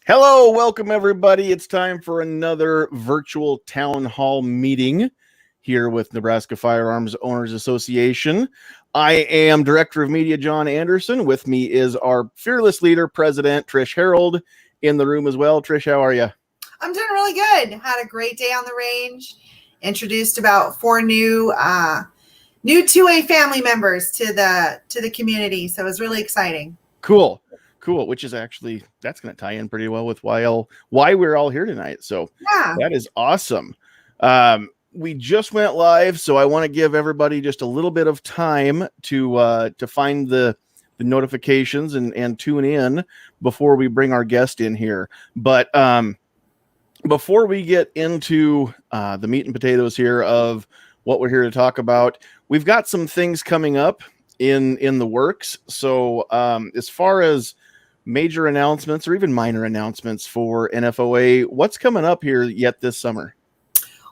Hello, welcome everybody. It's time for another virtual town hall meeting here with Nebraska Firearms Owners Association. I am Director of Media John Anderson. With me is our fearless leader, President Trish Harold, in the room as well. Trish, how are you? I'm doing really good. Had a great day on the range. Introduced about 4 new 2A family members to the community. So it was really exciting. Cool. Which is actually, that's going to tie in pretty well with why we're all here tonight. So Yeah. That is awesome. We just went live, so I want to give everybody just a little bit of time to find the notifications and tune in before we bring our guest in here. But before we get into the meat and potatoes here of what we're here to talk about, we've got some things coming up in the works. So as far as major announcements or even minor announcements for NFOA, what's coming up here yet this summer?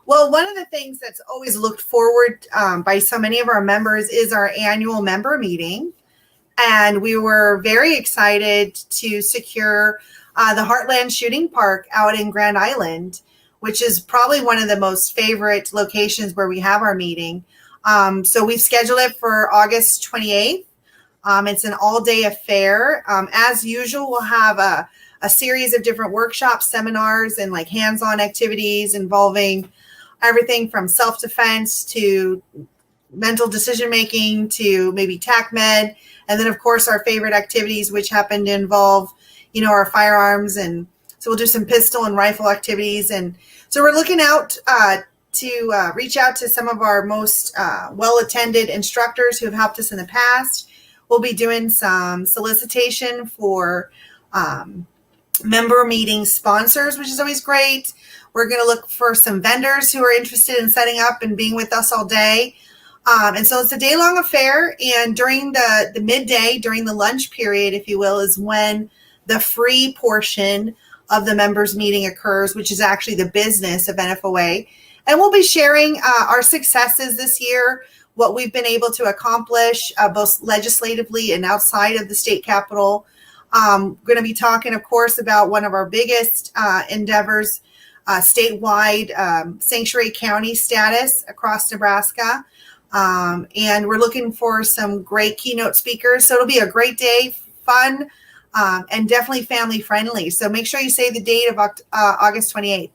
Well, one of the things that's always looked forward by so many of our members is our annual member meeting. And we were very excited to secure the Heartland Shooting Park out in Grand Island, which is probably one of the most favorite locations where we have our meeting. So we've scheduled it for August 28th. It's an all-day affair. As usual, we'll have a series of different workshops, seminars, and like hands-on activities involving everything from self-defense to mental decision-making to maybe TAC med. And then, of course, our favorite activities, which happen to involve, our firearms. And so we'll do some pistol and rifle activities. And so we're looking out to reach out to some of our most well-attended instructors who have helped us in the past. We'll be doing some solicitation for member meeting sponsors, which is always great. We're going to look for some vendors who are interested in setting up and being with us all day. And so it's a day-long affair. And during the midday, during the lunch period, if you will, is when the free portion of the members meeting occurs, which is actually the business of NFOA. And we'll be sharing our successes this year, what we've been able to accomplish both legislatively and outside of the state capitol. We're going to be talking, of course, about one of our biggest endeavors, statewide sanctuary county status across Nebraska. And we're looking for some great keynote speakers. So it'll be a great day, fun, and definitely family friendly. So make sure you save the date of August 28th.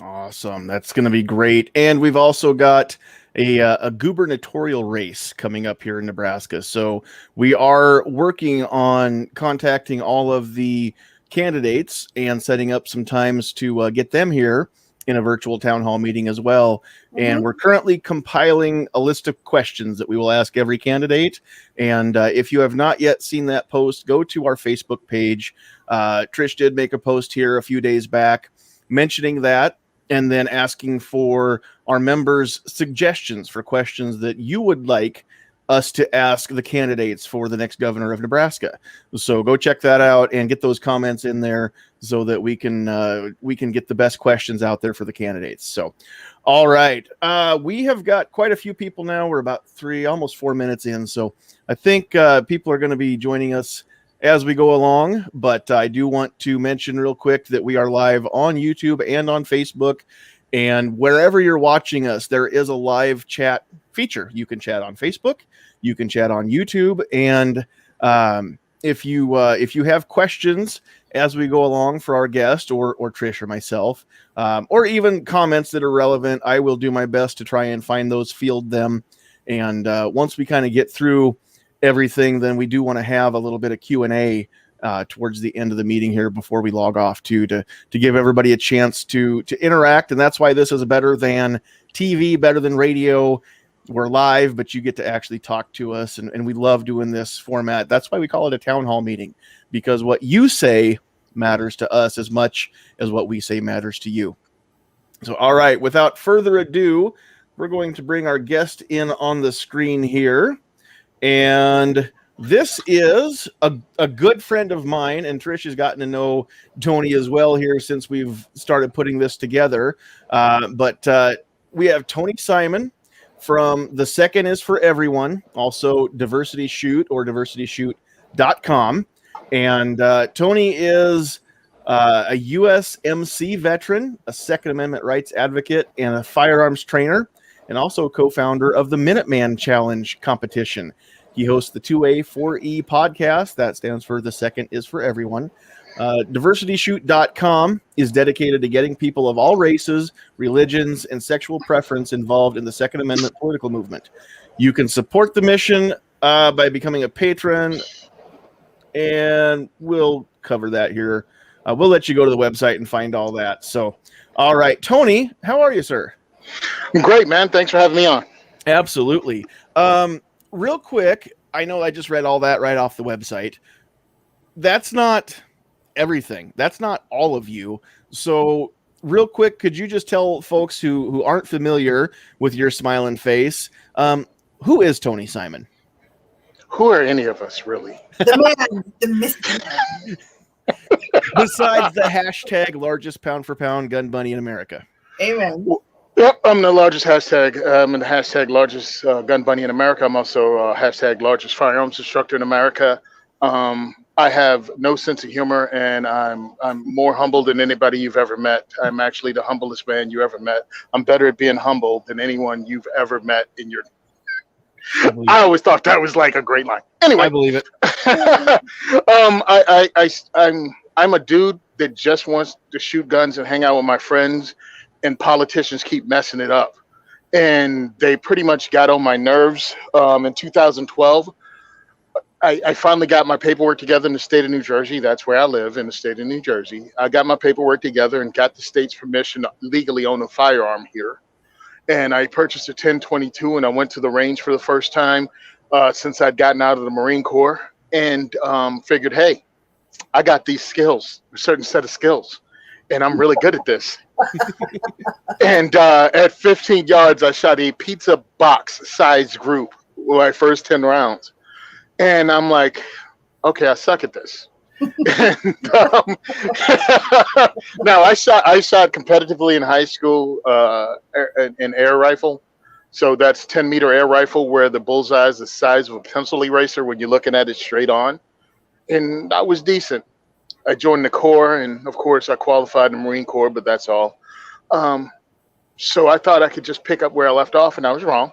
Awesome. That's going to be great. And we've also got a gubernatorial race coming up here in Nebraska. So we are working on contacting all of the candidates and setting up some times to get them here in a virtual town hall meeting as well. Mm-hmm. And we're currently compiling a list of questions that we will ask every candidate. And if you have not yet seen that post, go to our Facebook page. Trish did make a post here a few days back mentioning that, and then asking for our members' suggestions for questions that you would like us to ask the candidates for the next governor of Nebraska. So go check that out and get those comments in there so that we can get the best questions out there for the candidates. So, all right. We have got quite a few people now. We're about almost 4 minutes in. So I think people are going to be joining us as we go along, but I do want to mention real quick that we are live on YouTube and on Facebook, and wherever you're watching us, there is a live chat feature. You can chat on Facebook, you can chat on YouTube, and if you have questions as we go along for our guest or Trish or myself, or even comments that are relevant, I will do my best to try and find those, field them, and once we kind of get through everything, then we do want to have a little bit of Q&A towards the end of the meeting here before we log off to give everybody a chance to interact. And that's why this is better than TV, better than radio. We're live, but you get to actually talk to us, and we love doing this format. That's why we call it a town hall meeting, because what you say matters to us as much as what we say matters to you. So, all right, without further ado, we're going to bring our guest in on the screen here. And this is a good friend of mine, and Trish has gotten to know Tony as well here since we've started putting this together. But we have Tony Simon from The Second Is For Everyone, also Diversity Shoot or diversityshoot.com. And Tony is a USMC veteran, a Second Amendment rights advocate, and a firearms trainer, and also co-founder of the Minuteman Challenge competition. He hosts the 2A 4E podcast. That stands for The Second is for Everyone. DiversityShoot.com is dedicated to getting people of all races, religions, and sexual preference involved in the Second Amendment political movement. You can support the mission by becoming a patron, and we'll cover that here. We'll let you go to the website and find all that. So, all right, Tony, how are you, sir? Great, man. Thanks for having me on. Absolutely. Real quick, I know I just read all that right off the website. That's not everything. That's not all of you. So, real quick, could you just tell folks who aren't familiar with your smiling face, who is Tony Simon? Who are any of us, really? The man, the mystery man. Besides the hashtag largest pound for pound gun bunny in America. Amen. Yep, I'm the largest hashtag. I'm the hashtag largest gun bunny in America. I'm also hashtag largest firearms instructor in America. I have no sense of humor, and I'm more humble than anybody you've ever met. I'm actually the humblest man you ever met. I'm better at being humble than anyone you've ever met in your. I always thought that was like a great line. Anyway, I believe it. I'm a dude that just wants to shoot guns and hang out with my friends, and politicians keep messing it up. And they pretty much got on my nerves. In 2012, I finally got my paperwork together in the state of New Jersey. That's where I live, in the state of New Jersey. I got my paperwork together and got the state's permission to legally own a firearm here. And I purchased a 10/22, and I went to the range for the first time since I'd gotten out of the Marine Corps, and figured, hey, I got these skills, a certain set of skills, and I'm really good at this. And at 15 yards, I shot a pizza box size group with my first 10 rounds. And I'm like, okay, I suck at this. And, now I shot competitively in high school in air rifle. So that's 10-meter air rifle where the bullseye is the size of a pencil eraser when you're looking at it straight on. And I was decent. I joined the Corps, and of course I qualified in the Marine Corps, but that's all. So I thought I could just pick up where I left off, and I was wrong.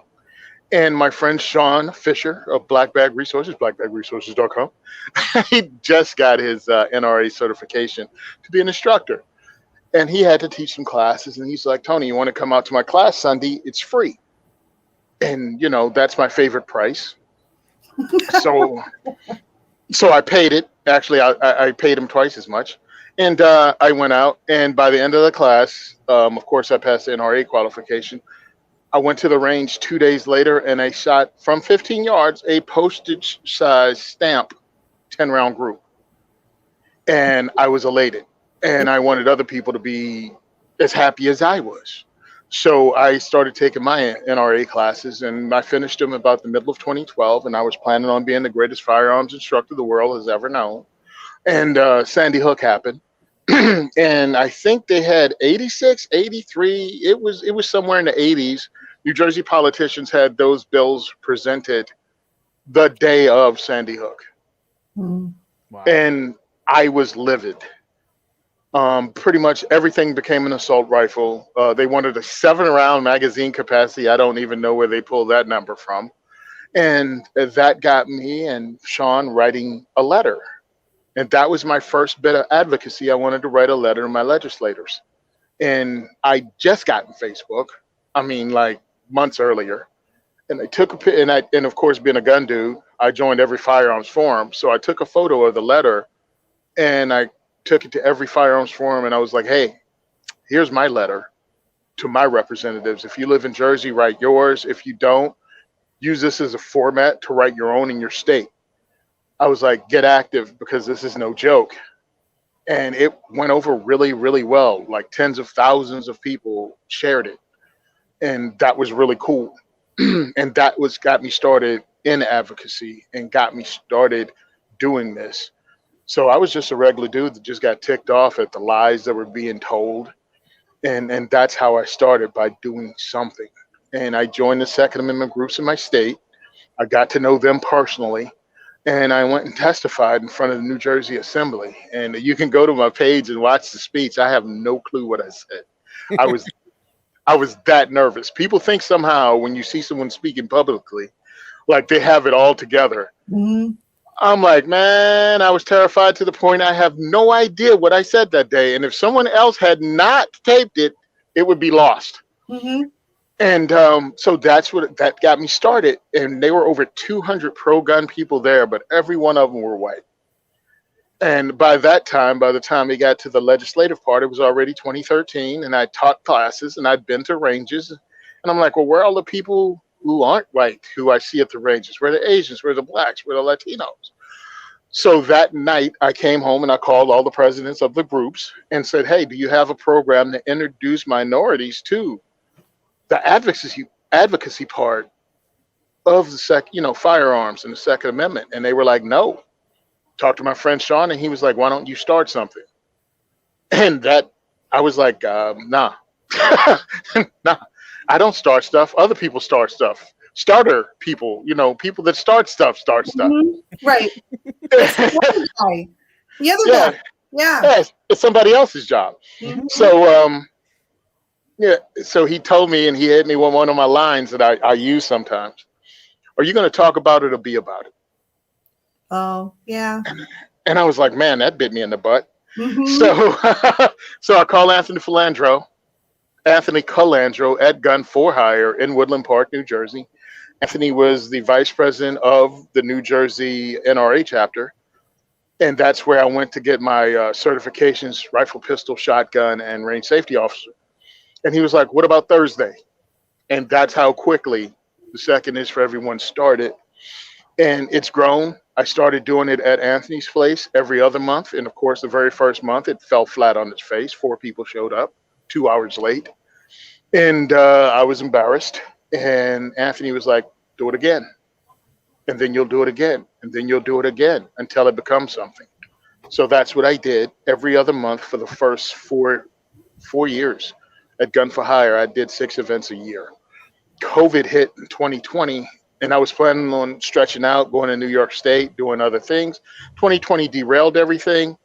And my friend Sean Fisher of Black Bag Resources, blackbagresources.com, he just got his NRA certification to be an instructor. And he had to teach some classes. And he's like, Tony, you want to come out to my class Sunday? It's free. And, that's my favorite price. So I paid it. Actually, I paid him twice as much. And I went out. And by the end of the class, of course, I passed the NRA qualification. I went to the range 2 days later, and I shot from 15 yards a postage size stamp 10-round group. And I was elated. And I wanted other people to be as happy as I was. So I started taking my NRA classes, and I finished them about the middle of 2012. And I was planning on being the greatest firearms instructor the world has ever known. And Sandy Hook happened. And I think they had 86, 83. It was somewhere in the 80s. New Jersey politicians had those bills presented the day of Sandy Hook. Mm. Wow. And I was livid. Pretty much everything became an assault rifle. They wanted a 7-round magazine capacity. I don't even know where they pulled that number from. And that got me and Sean writing a letter. And that was my first bit of advocacy. I wanted to write a letter to my legislators. And I just got in Facebook. I mean, like months earlier. And I took and of course, being a gun dude, I joined every firearms forum. So I took a photo of the letter and I took it to every firearms forum. And I was like, hey, here's my letter to my representatives. If you live in Jersey, write yours. If you don't, use this as a format to write your own in your state. I was like, get active, because this is no joke. And it went over really, really well. Like tens of thousands of people shared it. And that was really cool. And that got me started in advocacy and got me started doing this. So I was just a regular dude that just got ticked off at the lies that were being told. And that's how I started, by doing something. And I joined the Second Amendment groups in my state. I got to know them personally. And I went and testified in front of the New Jersey Assembly. And you can go to my page and watch the speech. I have no clue what I said. I was I was that nervous. People think somehow when you see someone speaking publicly, like they have it all together. Mhm. I'm like, man, I was terrified to the point I have no idea what I said that day. And if someone else had not taped it, it would be lost. Mhm. And so that got me started. And there were over 200 pro-gun people there, but every one of them were white. And by the time it got to the legislative part, it was already 2013, and I taught classes, and I'd been to ranges. And I'm like, well, where are all the people who aren't white who I see at the ranges? Where are the Asians? Where are the blacks? Where are the Latinos? So that night, I came home and I called all the presidents of the groups and said, hey, do you have a program to introduce minorities to the advocacy part of the firearms and the Second Amendment? And they were like, no. Talked to my friend Sean, and he was like, why don't you start something? And that I was like, nah. Nah, I don't start stuff. Other people start stuff. Starter people, people that start stuff. Mhm. Right. The other guy. The other Yeah. guy. Yeah. Yeah, it's somebody else's job. Mhm. So so he told me, and he hit me with one of my lines that I use sometimes. Are you going to talk about it or be about it? Oh, yeah. And I was like, man, that bit me in the butt. Mhm. So I called Anthony Colandro at Gun for Hire in Woodland Park, New Jersey. Anthony was the vice president of the New Jersey NRA chapter. And that's where I went to get my certifications, rifle, pistol, shotgun, and range safety officer. And he was like, what about Thursday? And that's how quickly the Second is for Everyone started. And it's grown. I started doing it at Anthony's place every other month. And of course, the very first month, it fell flat on its face. 4 people showed up 2 hours late. And I was embarrassed. And Anthony was like, do it again. And then you'll do it again. And then you'll do it again until it becomes something. So that's what I did every other month for the first four years at Gun for Hire. I did 6 events a year. COVID hit in 2020. And I was planning on stretching out, going to New York State, doing other things. 2020 derailed everything.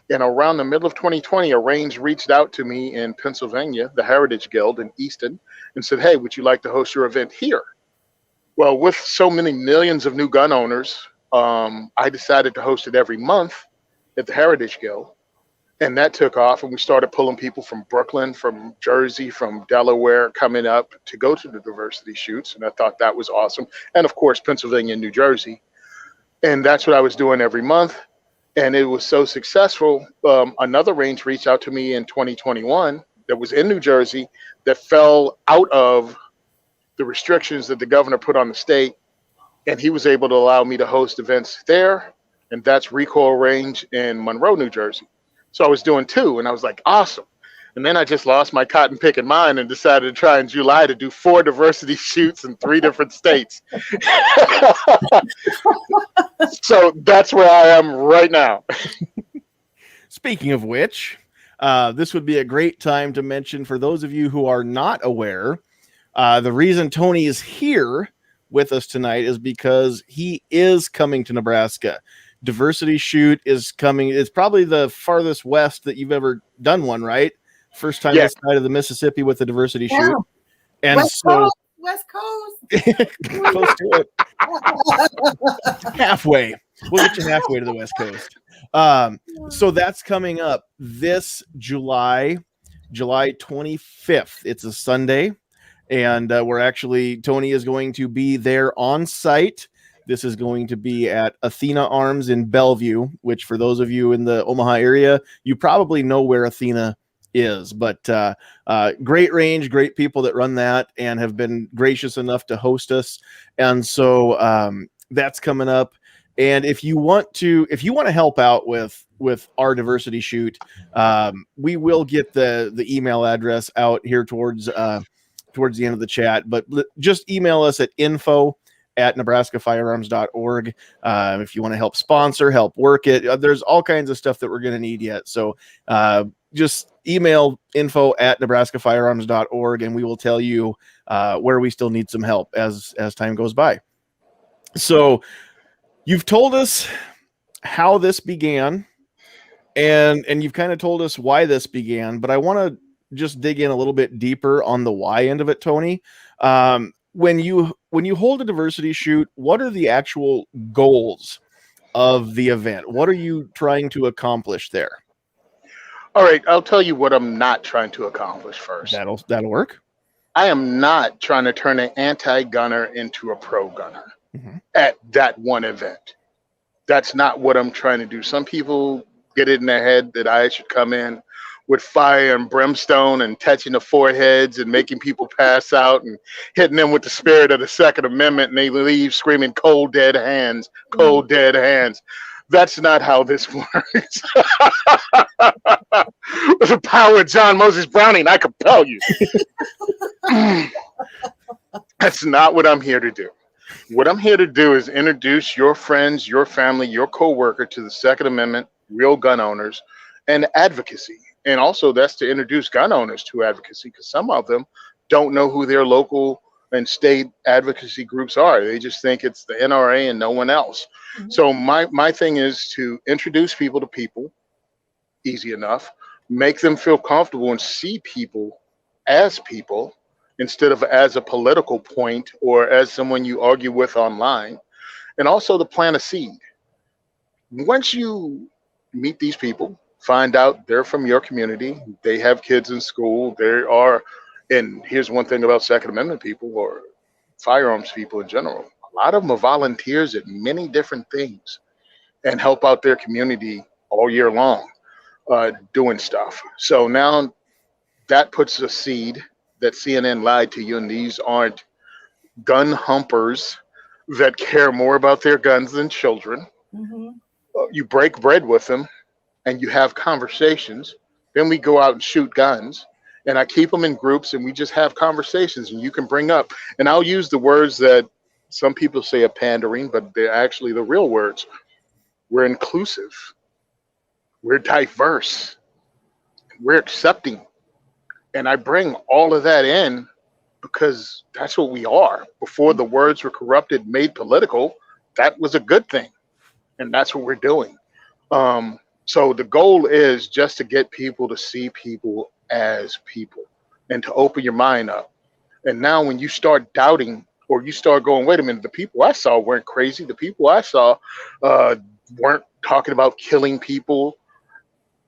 And around the middle of 2020, a range reached out to me in Pennsylvania, the Heritage Guild in Easton, and said, hey, would you like to host your event here? Well, with so many millions of new gun owners, I decided to host it every month at the Heritage Guild. And that took off, and we started pulling people from Brooklyn, from Jersey, from Delaware coming up to go to the diversity shoots. And I thought that was awesome. And of course, Pennsylvania and New Jersey. And that's what I was doing every month. And it was so successful. Another range reached out to me in 2021 that was in New Jersey that fell out of the restrictions that the governor put on the state. And he was able to allow me to host events there. And that's Recoil Range in Monroe, New Jersey. So I was doing 2, and I was like, awesome. And then I just lost my cotton picking mind and decided to try in July to do 4 diversity shoots in 3 different states. So that's where I am right now. Speaking of which, this would be a great time to mention for those of you who are not aware, the reason Tony is here with us tonight is because he is coming to Nebraska. Diversity shoot is coming. It's probably the farthest west that you've ever done one, right? First time this side of the Mississippi with the diversity shoot. And West Coast. Close to it. Halfway. We'll get you halfway to the West Coast. So that's coming up this July 25th. It's a Sunday. And Tony is going to be there on site. This is going to be at Athena Arms in Bellevue, which for those of you in the Omaha area, you probably know where Athena is. But great range, great people that run that and have been gracious enough to host us. And so that's coming up. And if you want to help out with our diversity shoot, we will get the email address out here towards the end of the chat. But just email us at info@nebraskafirearms.org. If you want to help sponsor, help work it, there's all kinds of stuff that we're going to need yet. So just email info@nebraskafirearms.org and we will tell you where we still need some help as time goes by. So You've told us how this began, and you've kind of told us why this began, but I want to just dig in a little bit deeper on the why end of it, Tony. When you hold a diversity shoot, what are the actual goals of the event? What are you trying to accomplish there? All right, I'll tell you what I'm not trying to accomplish first. That'll work. I am not trying to turn an anti-gunner into a pro-gunner at that one event. That's not what I'm trying to do. Some people get it in their head that I should come in with fire and brimstone and touching the foreheads and making people pass out and hitting them with the spirit of the Second Amendment, and they leave screaming cold dead hands, cold dead hands. That's not how this works. With the power of John Moses Browning, I compel you. That's not what I'm here to do. What I'm here to do is introduce your friends, your family, your co-worker to the Second Amendment, real gun owners, and advocacy. And also that's to introduce gun owners to advocacy, because some of them don't know who their local and state advocacy groups are. They just think it's the NRA and no one else. So my thing is to introduce people to people, easy enough, make them feel comfortable and see people as people instead of as a political point or as someone you argue with online, and also to plant a seed. Once you meet these people, find out they're from your community, they have kids in school, and here's one thing about Second Amendment people or firearms people in general, a lot of them are volunteers at many different things and help out their community all year long doing stuff. So now that puts a seed that CNN lied to you, and these aren't gun humpers that care more about their guns than children. You break bread with them and you have conversations. Then we go out and shoot guns, and I keep them in groups and we just have conversations, and you can bring up, and I'll use the words that some people say are pandering, but they're actually the real words. We're inclusive. We're diverse. We're accepting. And I bring all of that in because that's what we are. Before the words were corrupted, made political, that was a good thing. And that's what we're doing. So the goal is just to get people to see people as people and to open your mind up. And now when you start doubting, or you start going, wait a minute, the people I saw weren't crazy. The people I saw weren't talking about killing people.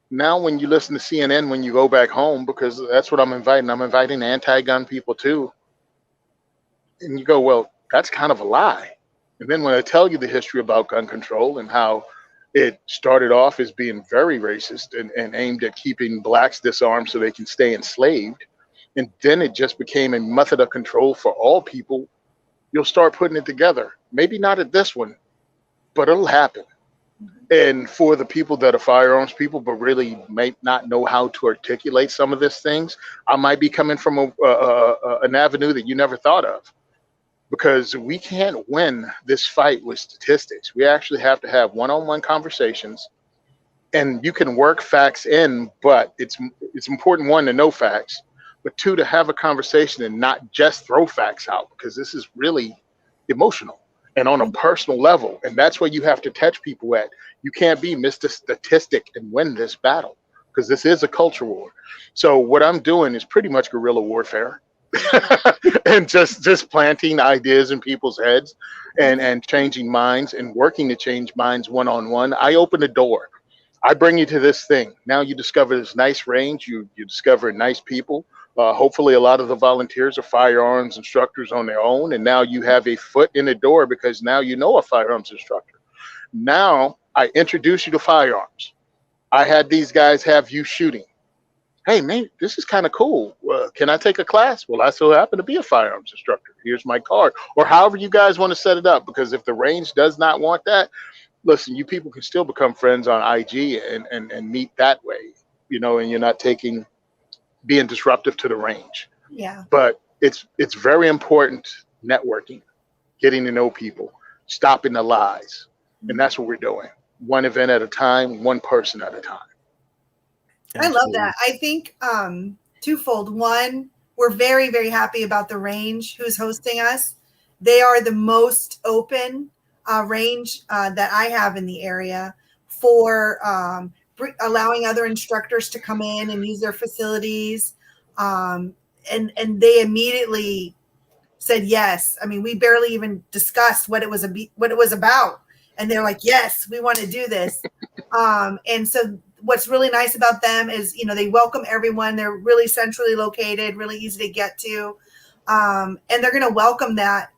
Now when you listen to CNN, when you go back home, because that's what I'm inviting anti-gun people too. And you go, well, that's kind of a lie. And then when I tell you the history about gun control and how it started off as being very racist and aimed at keeping blacks disarmed so they can stay enslaved, and then it just became a method of control for all people, you'll start putting it together. Maybe not at this one, but it'll happen. And for the people that are firearms people, but really may not know how to articulate some of these things, I might be coming from an avenue that you never thought of. Because we can't win this fight with statistics. We actually have to have one-on-one conversations, and you can work facts in, but it's important, one, to know facts, but two, to have a conversation and not just throw facts out, because this is really emotional and on a personal level. And that's where you have to touch people at. You can't be Mr. Statistic and win this battle, because this is a culture war. So what I'm doing is pretty much guerrilla warfare. And just planting ideas in people's heads and changing minds and working to change minds one-on-one. I open the door. I bring you to this thing. Now you discover this nice range. You discover nice people. Hopefully a lot of the volunteers are firearms instructors on their own. And now you have a foot in the door because now you know a firearms instructor. Now I introduce you to firearms. I had these guys have you shooting. Hey, man, this is kind of cool. Can I take a class? Well, I so happen to be a firearms instructor. Here's my card. Or however you guys want to set it up. Because if the range does not want that, listen, you people can still become friends on IG and meet that way, you know, and you're not being disruptive to the range. Yeah. But it's very important networking, getting to know people, stopping the lies. And that's what we're doing. One event at a time, one person at a time. Absolutely. I love that. I think twofold. One, we're very, very happy about the range who's hosting us. They are the most open range that I have in the area for allowing other instructors to come in and use their facilities. And they immediately said yes. I mean, we barely even discussed what it was about, and they're like, "Yes, we want to do this." And so, what's really nice about them is, they welcome everyone. They're really centrally located, really easy to get to, and they're going to welcome that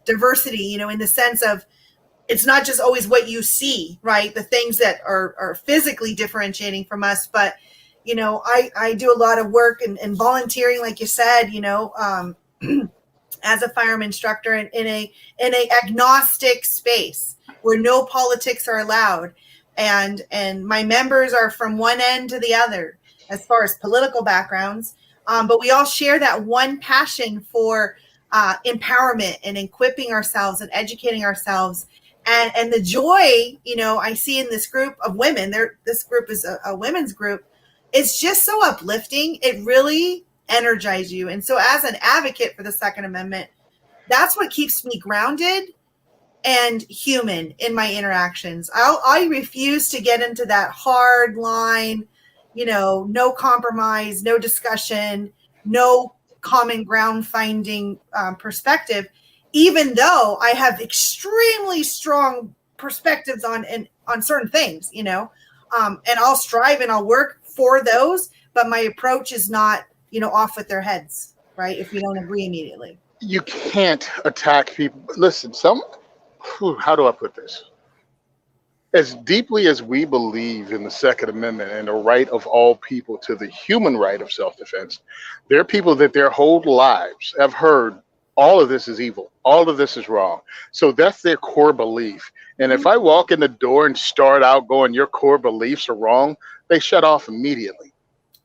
diversity. In the sense of, it's not just always what you see, right? The things that are physically differentiating from us, but I do a lot of work and volunteering, like you said, as a firearm instructor in a agnostic space where no politics are allowed. And my members are from one end to the other as far as political backgrounds. But we all share that one passion for empowerment and equipping ourselves and educating ourselves. And the joy, I see in this group of women, this group is a women's group. It's just so uplifting. It really energizes you. And so as an advocate for the Second Amendment, that's what keeps me grounded and human in my interactions. I refuse to get into that hard line, no compromise, no discussion, no common ground finding perspective, even though I have extremely strong perspectives on certain things, and I'll strive and I'll work for those, but my approach is not, off with their heads, right? If we don't agree immediately. You can't attack people. Listen, how do I put this? As deeply as we believe in the Second Amendment and the right of all people to the human right of self-defense, there are people that their whole lives have heard all of this is evil. All of this is wrong. So that's their core belief. And if I walk in the door and start out going, your core beliefs are wrong, they shut off immediately.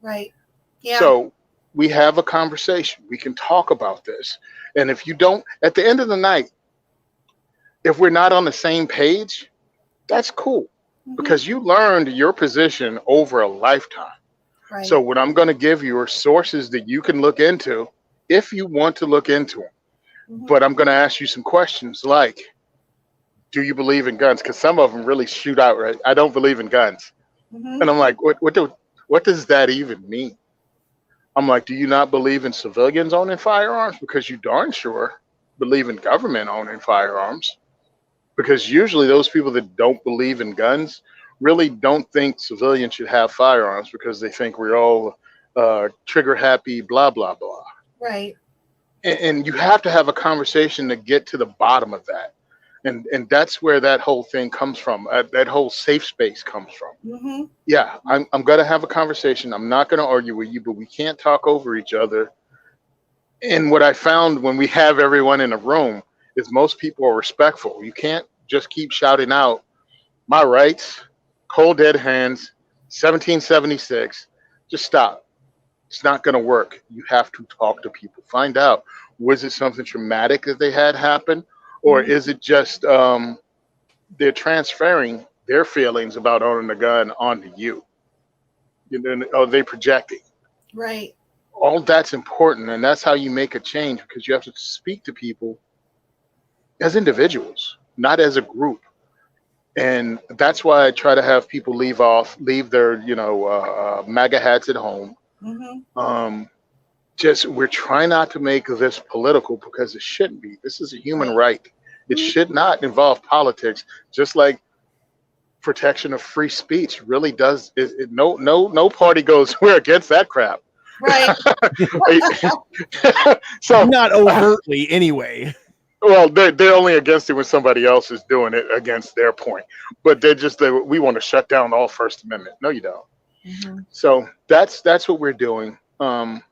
Right. Yeah. So we have a conversation. We can talk about this. And if you don't, at the end of the night, if we're not on the same page, that's cool, because you learned your position over a lifetime. Right. So what I'm going to give you are sources that you can look into if you want to look into them. But I'm going to ask you some questions like, do you believe in guns? Because some of them really shoot out, right? I don't believe in guns. And I'm like, what does that even mean? I'm like, do you not believe in civilians owning firearms? Because you darn sure believe in government owning firearms. Because usually those people that don't believe in guns really don't think civilians should have firearms, because they think we're all trigger happy, blah, blah, blah. Right. And you have to have a conversation to get to the bottom of that. And that's where that whole thing comes from. That whole safe space comes from. Yeah, I'm going to have a conversation. I'm not going to argue with you, but we can't talk over each other. And what I found when we have everyone in a room is most people are respectful. You can't just keep shouting out my rights, cold dead hands, 1776. Just stop. It's not going to work. You have to talk to people. Find out, was it something traumatic that they had happen? Or is it just they're transferring their feelings about owning a gun onto you? Are they projecting? Right. All that's important. And that's how you make a change, because you have to speak to people as individuals, not as a group. And that's why I try to have people leave their, MAGA hats at home. We're trying not to make this political, because it shouldn't be. This is a human right. It should not involve politics, just like protection of free speech really does. No party goes, we're against that crap. Right. So not overtly anyway. Well, they're only against it when somebody else is doing it against their point. But we want to shut down all First Amendment. No, you don't. So that's what we're doing. And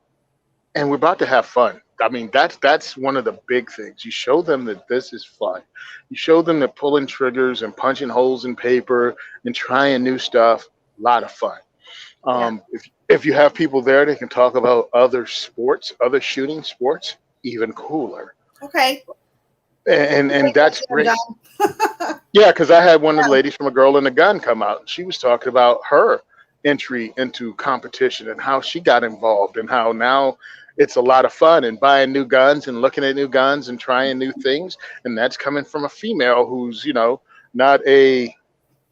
we're about to have fun. I mean, that's one of the big things. You show them that this is fun. You show them that pulling triggers and punching holes in paper and trying new stuff, a lot of fun. If you have people there that can talk about other sports, other shooting sports, even cooler. Okay. And that's great. Yeah, because I had one of the ladies from A Girl and a Gun come out. She was talking about her entry into competition and how she got involved, and how now it's a lot of fun and buying new guns and looking at new guns and trying new things. And that's coming from a female who's, not a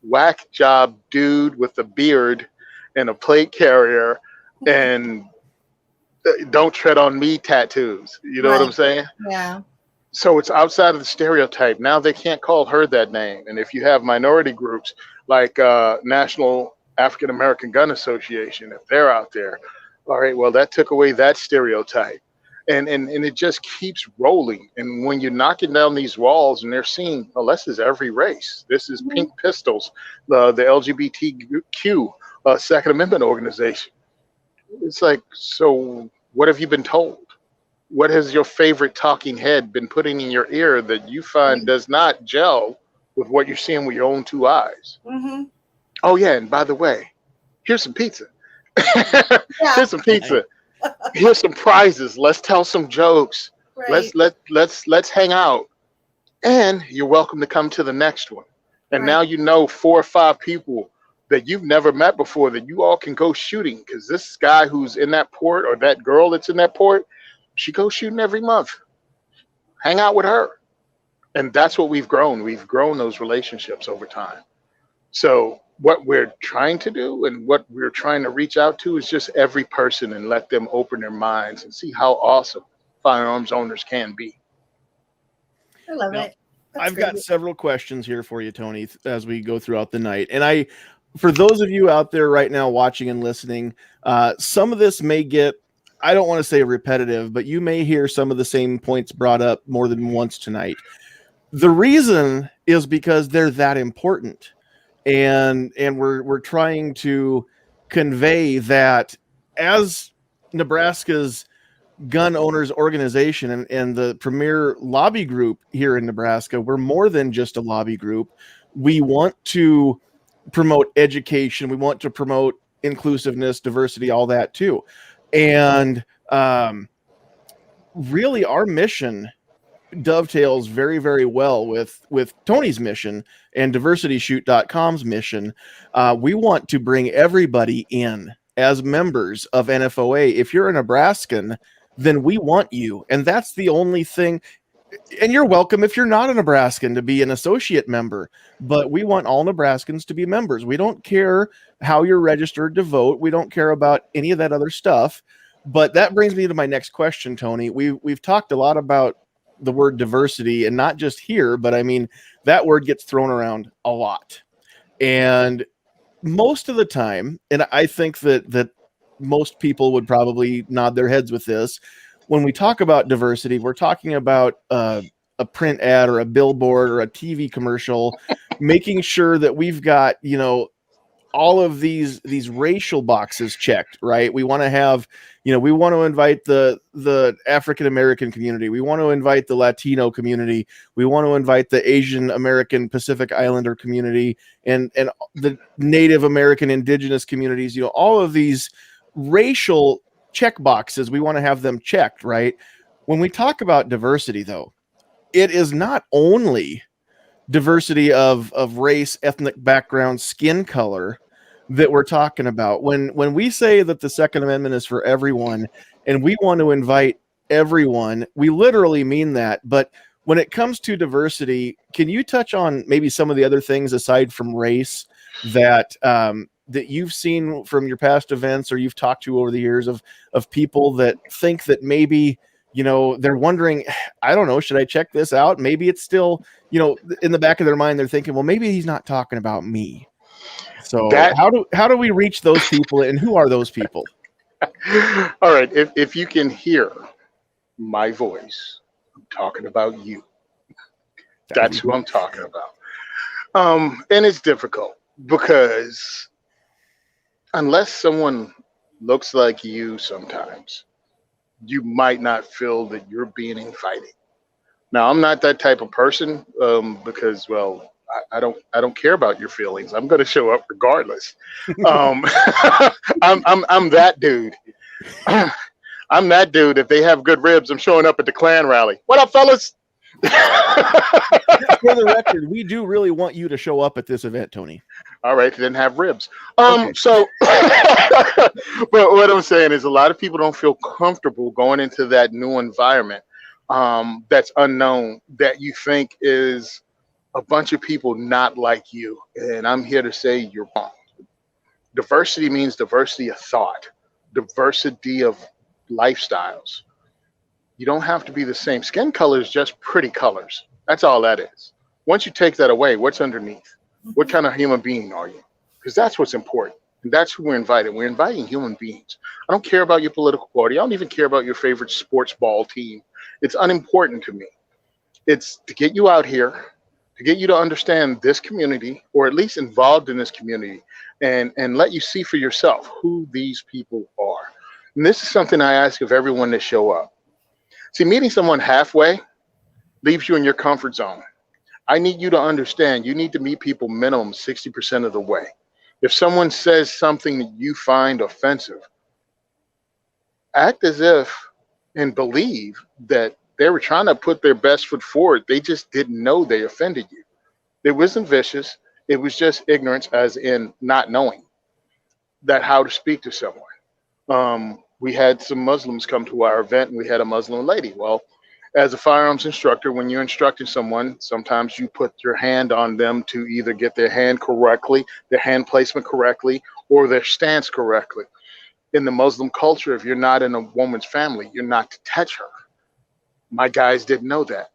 whack job dude with a beard and a plate carrier and don't tread on me tattoos. You know what I'm saying? Yeah. So it's outside of the stereotype. Now they can't call her that name. And if you have minority groups like National African American Gun Association, if they're out there, all right, well, that took away that stereotype. And it just keeps rolling. And when you're knocking down these walls and they're seeing, well, this is every race. This is Pink Pistols, the LGBTQ Second Amendment organization. It's like, so what have you been told? What has your favorite talking head been putting in your ear that you find does not gel with what you're seeing with your own two eyes? Mm-hmm. Oh, yeah. And by the way, here's some pizza. Here's some pizza. Here's some prizes. Let's tell some jokes. Right. Let's hang out. And you're welcome to come to the next one. And now you know 4 or 5 people that you've never met before that you all can go shooting, because this guy who's in that port or that girl that's in that port, she goes shooting every month. Hang out with her. And that's what we've grown. We've grown those relationships over time. So what we're trying to do and what we're trying to reach out to is just every person and let them open their minds and see how awesome firearms owners can be. I love it. I've got several questions here for you, Tony, as we go throughout the night. And for those of you out there right now watching and listening, some of this may get, I don't want to say repetitive, but you may hear some of the same points brought up more than once tonight. The reason is because they're that important. And we're trying to convey that as Nebraska's gun owners organization and the premier lobby group here in Nebraska, we're more than just a lobby group. We want to promote education. We want to promote inclusiveness, diversity, all that too. And really our mission dovetails very, very well with Tony's mission and diversityshoot.com's mission. We want to bring everybody in as members of NFOA. If you're a Nebraskan, then we want you. And that's the only thing. And you're welcome if you're not a Nebraskan to be an associate member, but we want all Nebraskans to be members. We don't care how you're registered to vote. We don't care about any of that other stuff. But that brings me to my next question, Tony. We've talked a lot about the word diversity, and not just here, but I mean, that word gets thrown around a lot. And most of the time, and I think that most people would probably nod their heads with this, when we talk about diversity, we're talking about a print ad or a billboard or a TV commercial, making sure that we've got, all of these racial boxes checked, right? We want to have, we want to invite the African American community. We want to invite the Latino community. We want to invite the Asian American Pacific Islander community and the Native American indigenous communities. All of these racial check boxes, we want to have them checked, right? When we talk about diversity, though, it is not only diversity of race, ethnic background, skin color that we're talking about. When we say that the Second Amendment is for everyone and we want to invite everyone, we literally mean that. But when it comes to diversity, can you touch on maybe some of the other things aside from race that that you've seen from your past events or you've talked to over the years of people that think that maybe, they're wondering, I don't know, should I check this out? Maybe it's still, in the back of their mind, they're thinking, well, maybe he's not talking about me. So how do we reach those people, and who are those people? All right. If you can hear my voice, I'm talking about you. That's who I'm talking about. And it's difficult because unless someone looks like you sometimes, you might not feel that you're being invited. Now, I'm not that type of person because, well, I don't care about your feelings. I'm going to show up regardless. I'm that dude. I'm that dude. If they have good ribs, I'm showing up at the Klan rally. What up, fellas? For the record, we do really want you to show up at this event, Tony. All right, then have ribs. Okay. So, but what I'm saying is a lot of people don't feel comfortable going into that new environment that's unknown, that you think is a bunch of people not like you. And I'm here to say you're wrong. Diversity means diversity of thought, diversity of lifestyles. You don't have to be the same. Skin color is just pretty colors. That's all that is. Once you take that away, what's underneath? What kind of human being are you? Because that's what's important. And that's who we're inviting. We're inviting human beings. I don't care about your political party. I don't even care about your favorite sports ball team. It's unimportant to me. It's to get you out here, to get you to understand this community, or at least involved in this community, and let you see for yourself who these people are. And this is something I ask of everyone that show up. See, meeting someone halfway leaves you in your comfort zone. I need you to understand you need to meet people minimum 60% of the way. If someone says something that you find offensive, act as if and believe that they were trying to put their best foot forward. They just didn't know they offended you. It wasn't vicious. It was just ignorance, as in not knowing that how to speak to someone. We had some Muslims come to our event, and we had a Muslim lady. Well, as a firearms instructor, when you're instructing someone, sometimes you put your hand on them to either get their hand correctly, their hand placement correctly, or their stance correctly. In the Muslim culture, if you're not in a woman's family, you're not to touch her. My guys didn't know that.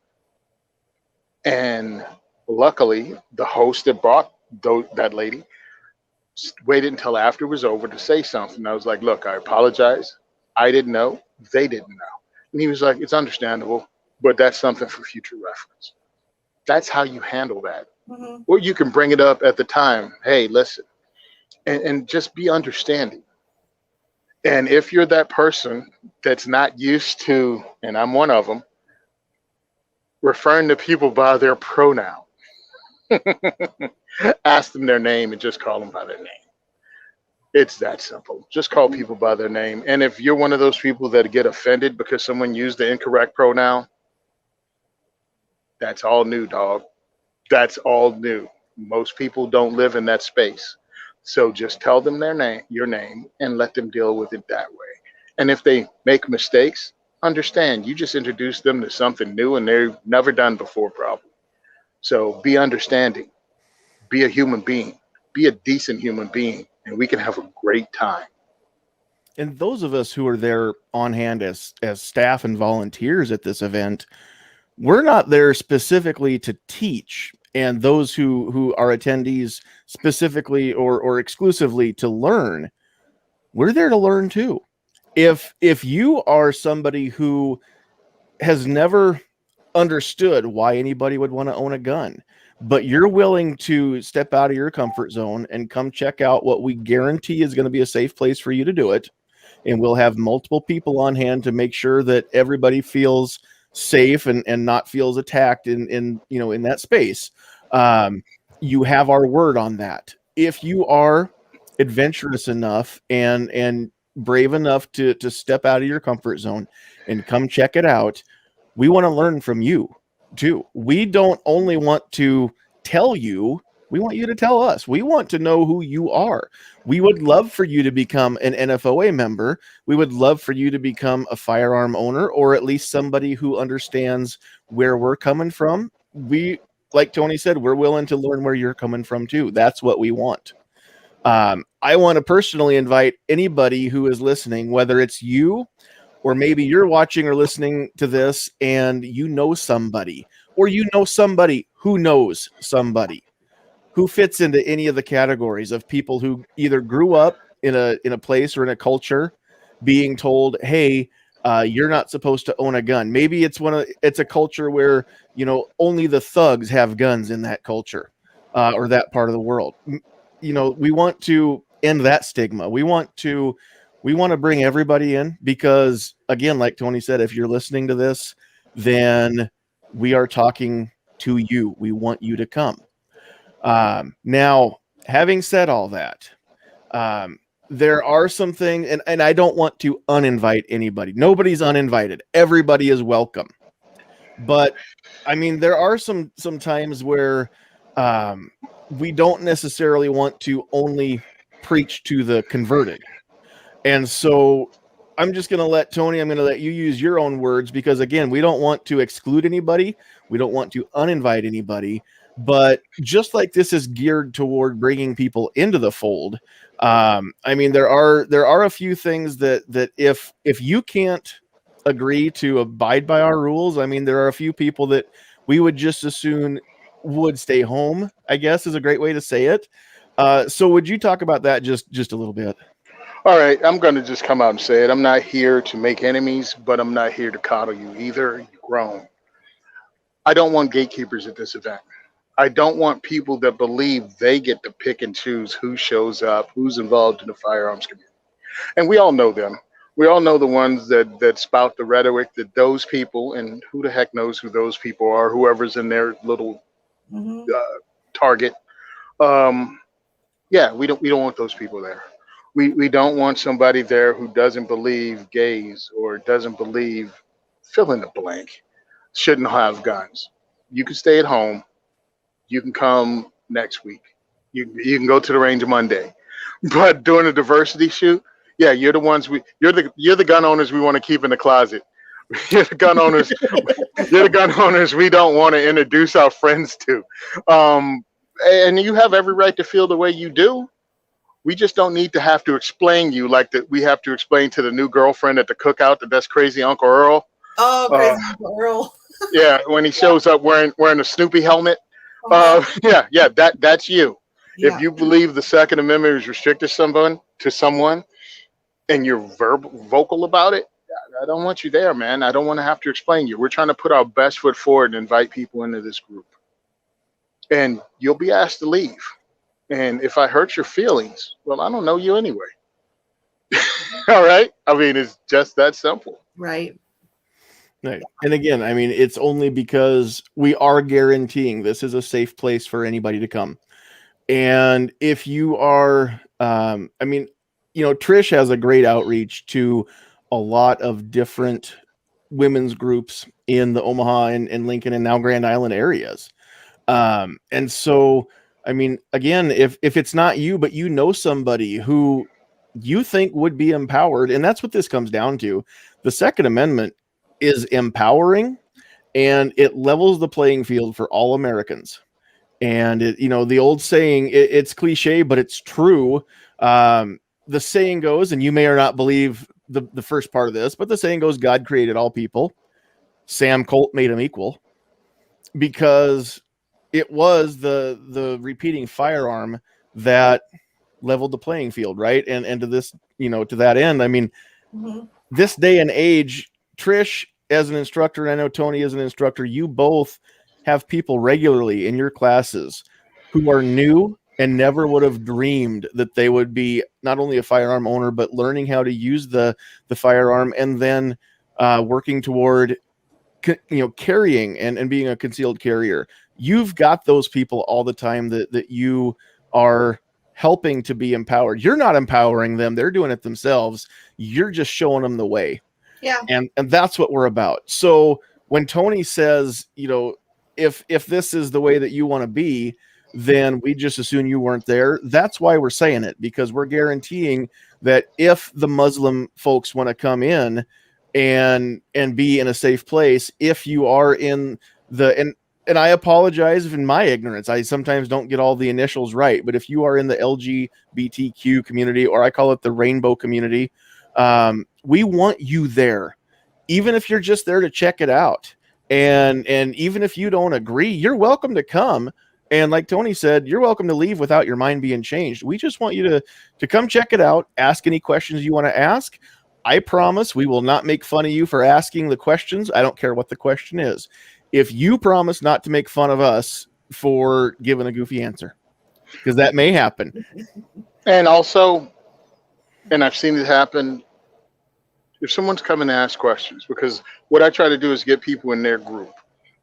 And luckily, the host that brought that lady waited until after it was over to say something. I was like, look, I apologize. I didn't know. They didn't know. And he was like, it's understandable, but that's something for future reference. That's how you handle that. Mm-hmm. Or you can bring it up at the time. Hey, listen, and just be understanding. And if you're that person that's not used to, and I'm one of them, referring to people by their pronoun, ask them their name and just call them by their name. It's that simple. Just call people by their name. And if you're one of those people that get offended because someone used the incorrect pronoun, that's all new, dog. That's all new. Most people don't live in that space. So just tell them their name, your name, and let them deal with it that way. And if they make mistakes, understand you just introduced them to something new and they've never done before, probably. So be understanding. Be a human being. Be a decent human being. And we can have a great time. And those of us who are there on hand as staff and volunteers at this event, we're not there specifically to teach. And those who are attendees specifically or exclusively to learn, we're there to learn too. If you are somebody who has never understood why anybody would want to own a gun, but you're willing to step out of your comfort zone and come check out what we guarantee is going to be a safe place for you to do it. And we'll have multiple people on hand to make sure that everybody feels safe and not feels attacked in that space. You have our word on that. If you are adventurous enough and brave enough to step out of your comfort zone and come check it out, we want to learn from you too. We don't only want to tell you, we want you to tell us. We want to know who you are. We would love for you to become an NFOA member. We would love for you to become a firearm owner, or at least somebody who understands where we're coming from. We, like Tony said, we're willing to learn where you're coming from too. That's what we want. I want to personally invite anybody who is listening, whether it's you, or maybe you're watching or listening to this and you know somebody, or you know somebody who knows somebody who fits into any of the categories of people who either grew up in a place or in a culture being told, hey, you're not supposed to own a gun. Maybe it's a culture where, only the thugs have guns in that culture or that part of the world. We want to end that stigma. We want to bring everybody in because, again, like Tony said, if you're listening to this, then we are talking to you. We want you to come. Now, having said all that, there are some things, and I don't want to uninvite anybody. Nobody's uninvited. Everybody is welcome. But I mean, there are some times where we don't necessarily want to only preach to the converted. And so I'm just going to let Tony, I'm going to let you use your own words, because again, we don't want to exclude anybody. We don't want to uninvite anybody, but just like this is geared toward bringing people into the fold. I mean, there are a few things that if you can't agree to abide by our rules, I mean, there are a few people that we would just as soon would stay home, I guess is a great way to say it. So would you talk about that just a little bit? All right, I'm going to just come out and say it. I'm not here to make enemies, but I'm not here to coddle you either. You're grown. I don't want gatekeepers at this event. I don't want people that believe they get to pick and choose who shows up, who's involved in the firearms community. And we all know them. We all know the ones that spout the rhetoric that those people, and who the heck knows who those people are, whoever's in their little target. Yeah, we don't want those people there. We don't want somebody there who doesn't believe gays or doesn't believe fill in the blank shouldn't have guns. You can stay at home. You can come next week. You can go to the range Monday. But during a diversity shoot, yeah, you're the ones you're the gun owners we want to keep in the closet. You're the gun owners. You're the gun owners we don't want to introduce our friends to. And you have every right to feel the way you do. We just don't need to have to explain you like that. We have to explain to the new girlfriend at the cookout that that's crazy Uncle Earl. Oh, crazy Uncle Earl. Yeah, when he shows up wearing a Snoopy helmet. Yeah, that's you. Yeah. If you believe the Second Amendment is restricted to someone, and you're vocal about it, I don't want you there, man. I don't want to have to explain you. We're trying to put our best foot forward and invite people into this group. And you'll be asked to leave. And if I hurt your feelings, well, I don't know you anyway. All right. I mean, it's just that simple. Right. Right. And again, I mean, it's only because we are guaranteeing this is a safe place for anybody to come. And if you are, I mean, you know, Trish has a great outreach to a lot of different women's groups in the Omaha and Lincoln and now Grand Island areas. And so, I mean, again, if it's not you, but you know somebody who you think would be empowered, and that's what this comes down to. The Second Amendment is empowering, and it levels the playing field for all Americans. And it, you know, the old saying, it's cliche, but it's true. The saying goes, and you may or not believe the first part of this, but the saying goes, God created all people. Sam Colt made them equal, because it was the repeating firearm that leveled the playing field, right? And to this, you know, to that end, I mean, this day and age, Trish as an instructor, and I know Tony as an instructor, you both have people regularly in your classes who are new and never would have dreamed that they would be not only a firearm owner, but learning how to use the firearm, and then working toward, you know, carrying and being a concealed carrier. You've got those people all the time that you are helping to be empowered. You're not empowering them. They're doing it themselves. You're just showing them the way. Yeah. And that's what we're about. So when Tony says, you know, if this is the way that you want to be, then we just assume you weren't there. That's why we're saying it, because we're guaranteeing that if the Muslim folks want to come in and be in a safe place, if you are in the, and I apologize if in my ignorance, I sometimes don't get all the initials right, but if you are in the LGBTQ community, or I call it the rainbow community, we want you there, even if you're just there to check it out. And even if you don't agree, you're welcome to come. And like Tony said, you're welcome to leave without your mind being changed. We just want you to come check it out, ask any questions you want to ask. I promise we will not make fun of you for asking the questions. I don't care what the question is. If you promise not to make fun of us for giving a goofy answer, because that may happen. And also, and I've seen it happen, if someone's coming to ask questions, because what I try to do is get people in their group,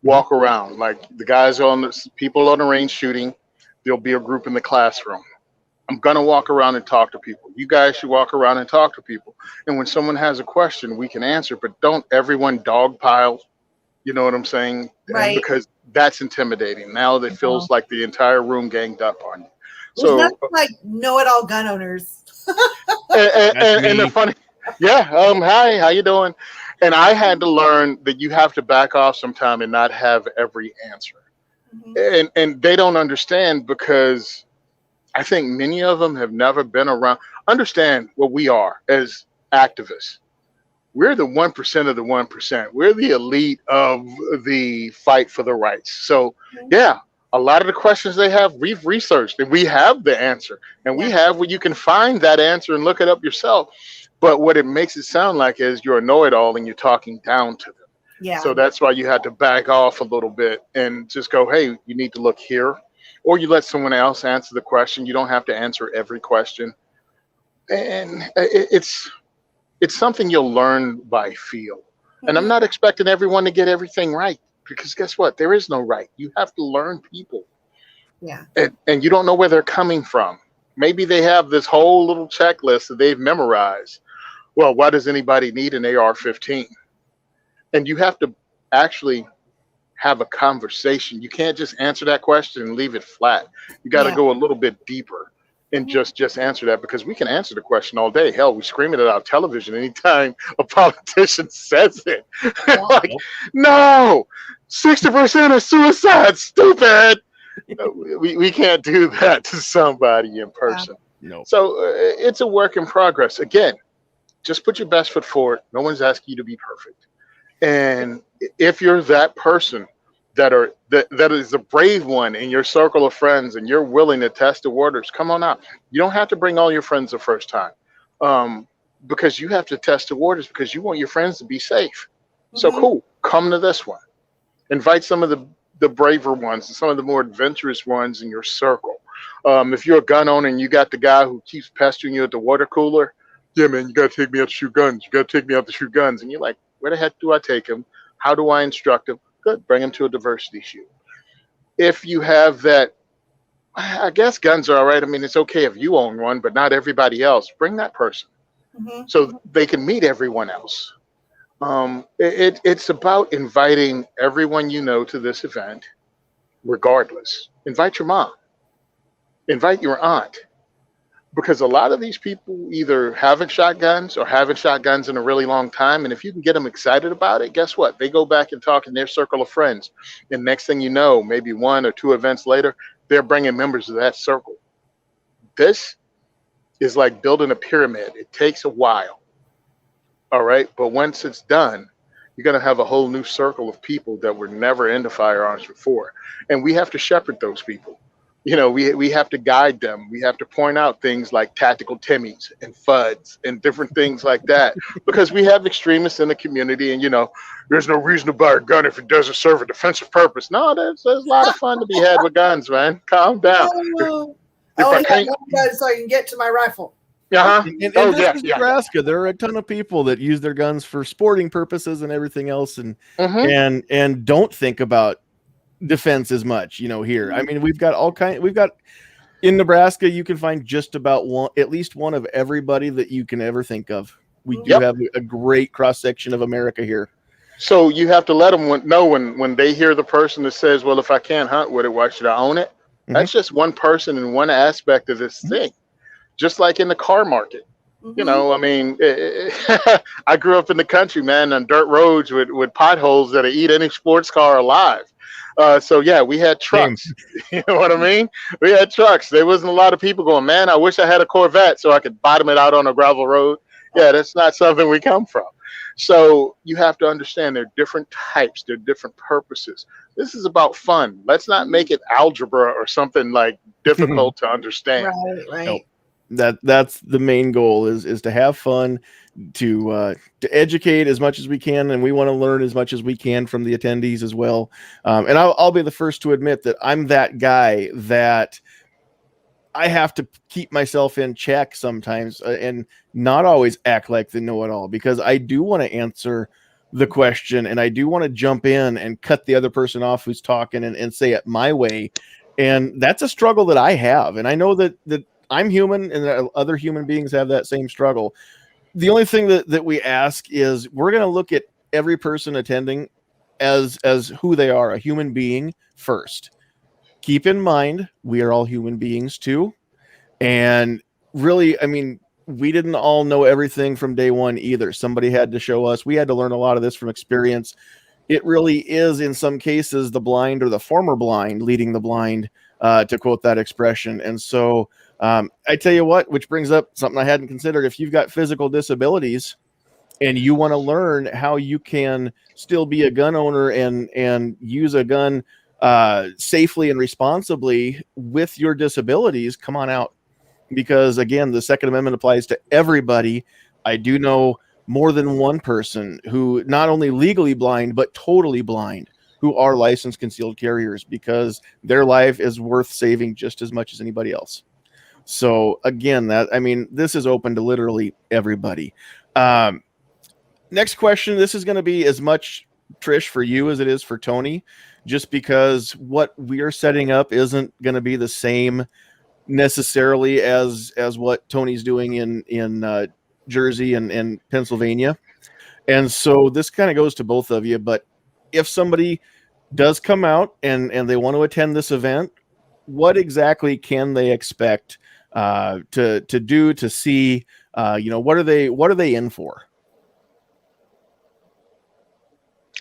walk around, like the guys people on the range shooting, there'll be a group in the classroom. I'm going to walk around and talk to people. You guys should walk around and talk to people. And when someone has a question, we can answer, but don't everyone dogpile. You know what I'm saying? Right. And because that's intimidating. Now it feels like the entire room ganged up on you. There's So nothing like know-it-all gun owners. and the funny, yeah. Hi, how you doing? And I had to learn that you have to back off sometime and not have every answer. And they don't understand because I think many of them have never been around. Understand what we are as activists. We're the 1% of the 1%. We're the elite of the fight for the rights. So, yeah, a lot of the questions they have, we've researched and we have the answer. And we have where you can find that answer and look it up yourself. But what it makes it sound like is you're a know-it-all and you're talking down to them. Yeah. So that's why you had to back off a little bit and just go, hey, you need to look here. Or you let someone else answer the question. You don't have to answer every question. And it's something you'll learn by feel. And I'm not expecting everyone to get everything right, because guess what? There is no right. You have to learn people. Yeah. And you don't know where they're coming from. Maybe they have this whole little checklist that they've memorized. Well, why does anybody need an AR-15? And you have to actually have a conversation. You can't just answer that question and leave it flat. You got to go a little bit deeper and just answer that, because we can answer the question all day. Hell, we scream it at our television anytime a politician says it. Like, no, 60% of suicide, stupid. We can't do that to somebody in person. No. So it's a work in progress. Again, just put your best foot forward. No one's asking you to be perfect. And if you're that person that is a brave one in your circle of friends and you're willing to test the waters, come on out. You don't have to bring all your friends the first time, because you have to test the waters because you want your friends to be safe. So cool. Come to this one. Invite some of the braver ones and some of the more adventurous ones in your circle. If you're a gun owner and you got the guy who keeps pestering you at the water cooler, yeah, man, you got to take me out to shoot guns. You got to take me out to shoot guns. And you're like, where the heck do I take him? How do I instruct him? Good, bring him to a diversity shoot. If you have that, I guess guns are all right. I mean, it's okay if you own one, but not everybody else. Bring that person so they can meet everyone else. It's about inviting everyone you know to this event, regardless. Invite your mom. Invite your aunt. Because a lot of these people either haven't shot guns or haven't shot guns in a really long time. And if you can get them excited about it, guess what? They go back and talk in their circle of friends. And next thing you know, maybe 1 or 2 events later, they're bringing members of that circle. This is like building a pyramid. It takes a while. All right. But once it's done, you're going to have a whole new circle of people that were never into firearms before. And we have to shepherd those people. You know, we have to guide them. We have to point out things like tactical Timmies and FUDs and different things like that, because we have extremists in the community. And, you know, there's no reason to buy a gun if it doesn't serve a defensive purpose. No, there's a lot of fun to be had with guns, man. Calm down. So I can get to my rifle. And this is Nebraska. There are a ton of people that use their guns for sporting purposes and everything else, and don't think about defense as much, you know. Here, I mean, we've got in Nebraska, you can find just about at least one of everybody that you can ever think of. We do have a great cross section of America here. So you have to let them know when they hear the person that says, well, if I can't hunt with it, why should I own it? That's just one person in one aspect of this thing. Just like in the car market. You know, I mean, I grew up in the country, man, on dirt roads with potholes that'll eat any sports car alive. So yeah, we had trucks. You know what I mean? We had trucks. There wasn't a lot of people going, man, I wish I had a Corvette so I could bottom it out on a gravel road. Yeah, that's not something we come from. So you have to understand there are different types, there are different purposes. This is about fun. Let's not make it algebra or something like difficult to understand. Right. Nope. That's the main goal is to have fun, to educate as much as we can, and we want to learn as much as we can from the attendees as well. And I'll be the first to admit that I'm that guy that I have to keep myself in check sometimes and not always act like the know-it-all, because I do want to answer the question and I do want to jump in and cut the other person off who's talking and say it my way. And that's a struggle that I have. And I know that I'm human and that other human beings have that same struggle. The only thing that we ask is we're going to look at every person attending as who they are, a human being first. Keep in mind, we are all human beings too. And really, I mean, we didn't all know everything from day one either. Somebody had to show us. We had to learn a lot of this from experience. It really is, in some cases, the blind or the former blind leading the blind, to quote that expression. And so I tell you what, which brings up something I hadn't considered. If you've got physical disabilities and you want to learn how you can still be a gun owner and use a gun safely and responsibly with your disabilities, come on out. Because again, the Second Amendment applies to everybody. I do know more than one person who not only legally blind, but totally blind, who are licensed concealed carriers, because their life is worth saving just as much as anybody else. So again, this is open to literally everybody. Next question. This is going to be as much, Trish, for you as it is for Tony, just because what we are setting up isn't going to be the same necessarily as what Tony's doing in Jersey and Pennsylvania. And so this kind of goes to both of you, but if somebody does come out and they want to attend this event, what exactly can they expect to see? What are they in for?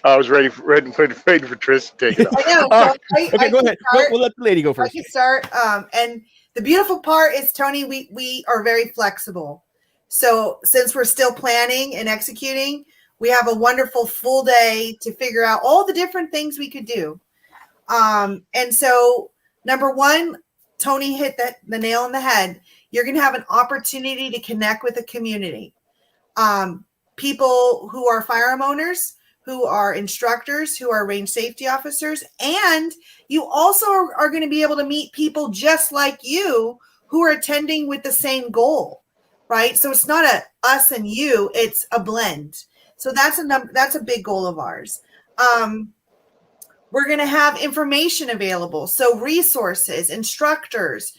I was ready for Trish to take it. I know. So okay, go ahead. We'll let the lady go first. I can start. And the beautiful part is, Tony, we are very flexible. So since we're still planning and executing, we have a wonderful full day to figure out all the different things we could do. And so, number one, Tony hit the nail on the head. You're going to have an opportunity to connect with the community. People who are firearm owners, who are instructors, who are range safety officers, and you also are going to be able to meet people just like you who are attending with the same goal, right? So it's not a us and you, it's a blend. So that's a big goal of ours. We're going to have information available. So resources, instructors.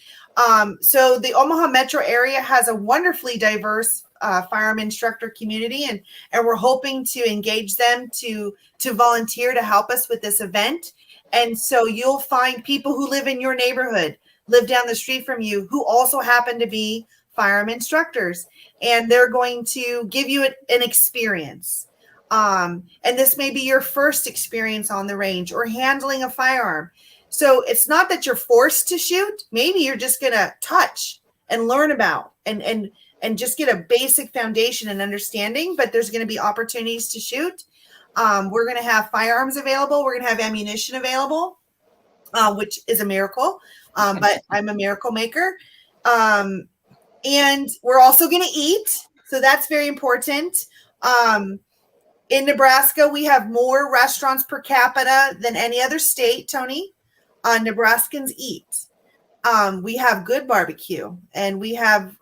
So the Omaha metro area has a wonderfully diverse firearm instructor community, and we're hoping to engage them to volunteer to help us with this event. And so you'll find people who live in your neighborhood, live down the street from you, who also happen to be firearm instructors, and they're going to give you an experience. And this may be your first experience on the range or handling a firearm. So it's not that you're forced to shoot. Maybe you're just going to touch and learn about and just get a basic foundation and understanding, but there's going to be opportunities to shoot. We're going to have firearms available. We're going to have ammunition available, which is a miracle, but I'm a miracle maker. And we're also going to eat. So that's very important. In Nebraska, we have more restaurants per capita than any other state, Tony. Nebraskans eat. We have good barbecue, and we have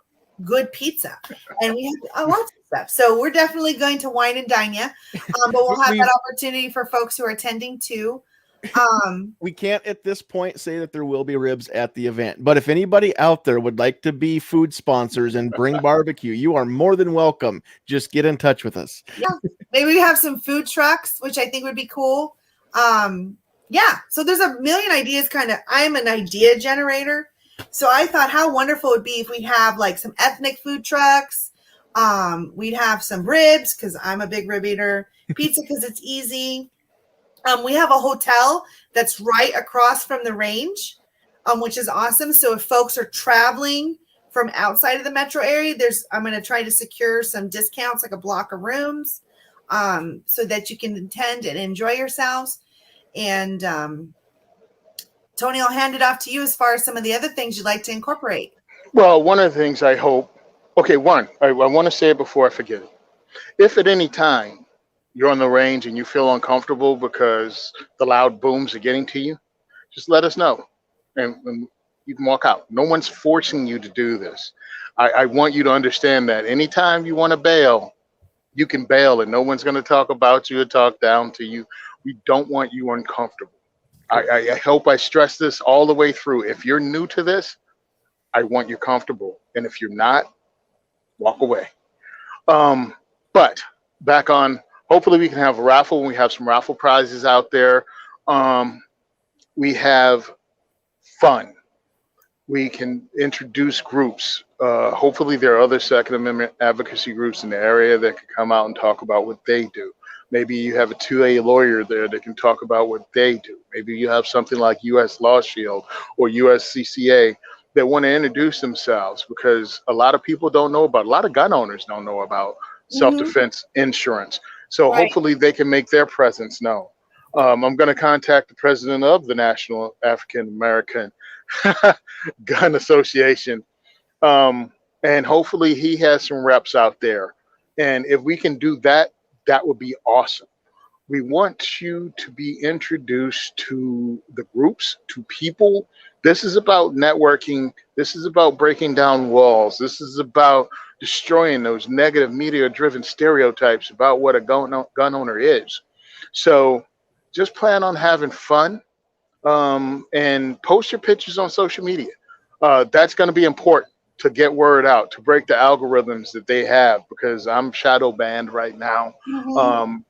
good pizza, and we have lots of stuff. So we're definitely going to wine and dine you, but we'll have that opportunity for folks who are attending too. We can't at this point say that there will be ribs at the event, but if anybody out there would like to be food sponsors and bring barbecue, you are more than welcome. Just get in touch with us. Yeah, maybe we have some food trucks, which I think would be cool. Yeah, so there's a million ideas. I'm an idea generator. So I thought how wonderful it would be if we have like some ethnic food trucks. We'd have some ribs because I'm a big rib eater, pizza because it's easy. We have a hotel that's right across from the range, which is awesome. So if folks are traveling from outside of the metro area, I'm going to try to secure some discounts, like a block of rooms, so that you can attend and enjoy yourselves. And Tony, I'll hand it off to you as far as some of the other things you'd like to incorporate. Well, one of the things I hope, I want to say it before I forget it. If at any time you're on the range and you feel uncomfortable because the loud booms are getting to you, just let us know and you can walk out. No one's forcing you to do this. I want you to understand that anytime you want to bail, you can bail and no one's going to talk about you or talk down to you. We don't want you uncomfortable. I hope I stress this all the way through. If you're new to this, I want you comfortable. And if you're not, walk away. But back on hopefully we can have a raffle. We have some raffle prizes out there. We have fun. We can introduce groups. Hopefully, there are other Second Amendment advocacy groups in the area that can come out and talk about what they do. Maybe you have a 2A lawyer there that can talk about what they do. Maybe you have something like US Law Shield or USCCA that want to introduce themselves, because a lot of people don't know about, a lot of gun owners don't know about self-defense insurance. So Right. hopefully they can make their presence known. I'm going to contact the president of the National African American Gun Association, and hopefully he has some reps out there. And if we can do that, that would be awesome. We want you to be introduced to the groups, to people. This is about networking. This is about breaking down walls. This is about destroying those negative media-driven stereotypes about what a gun owner is. So just plan on having fun, and post your pictures on social media. That's going to be important to get word out, to break the algorithms that they have, because I'm shadow banned right now.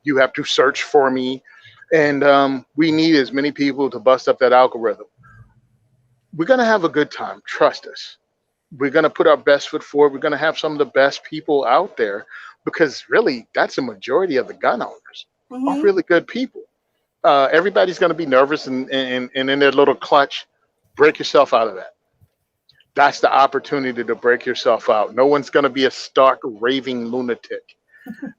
You have to search for me, and we need as many people to bust up that algorithm. We're going to have a good time. Trust us. We're going to put our best foot forward. We're going to have some of the best people out there, because really that's a majority of the gun owners are really good people. Everybody's going to be nervous and in their little clutch. Break yourself out of that. That's the opportunity to break yourself out. No one's going to be a stark raving lunatic.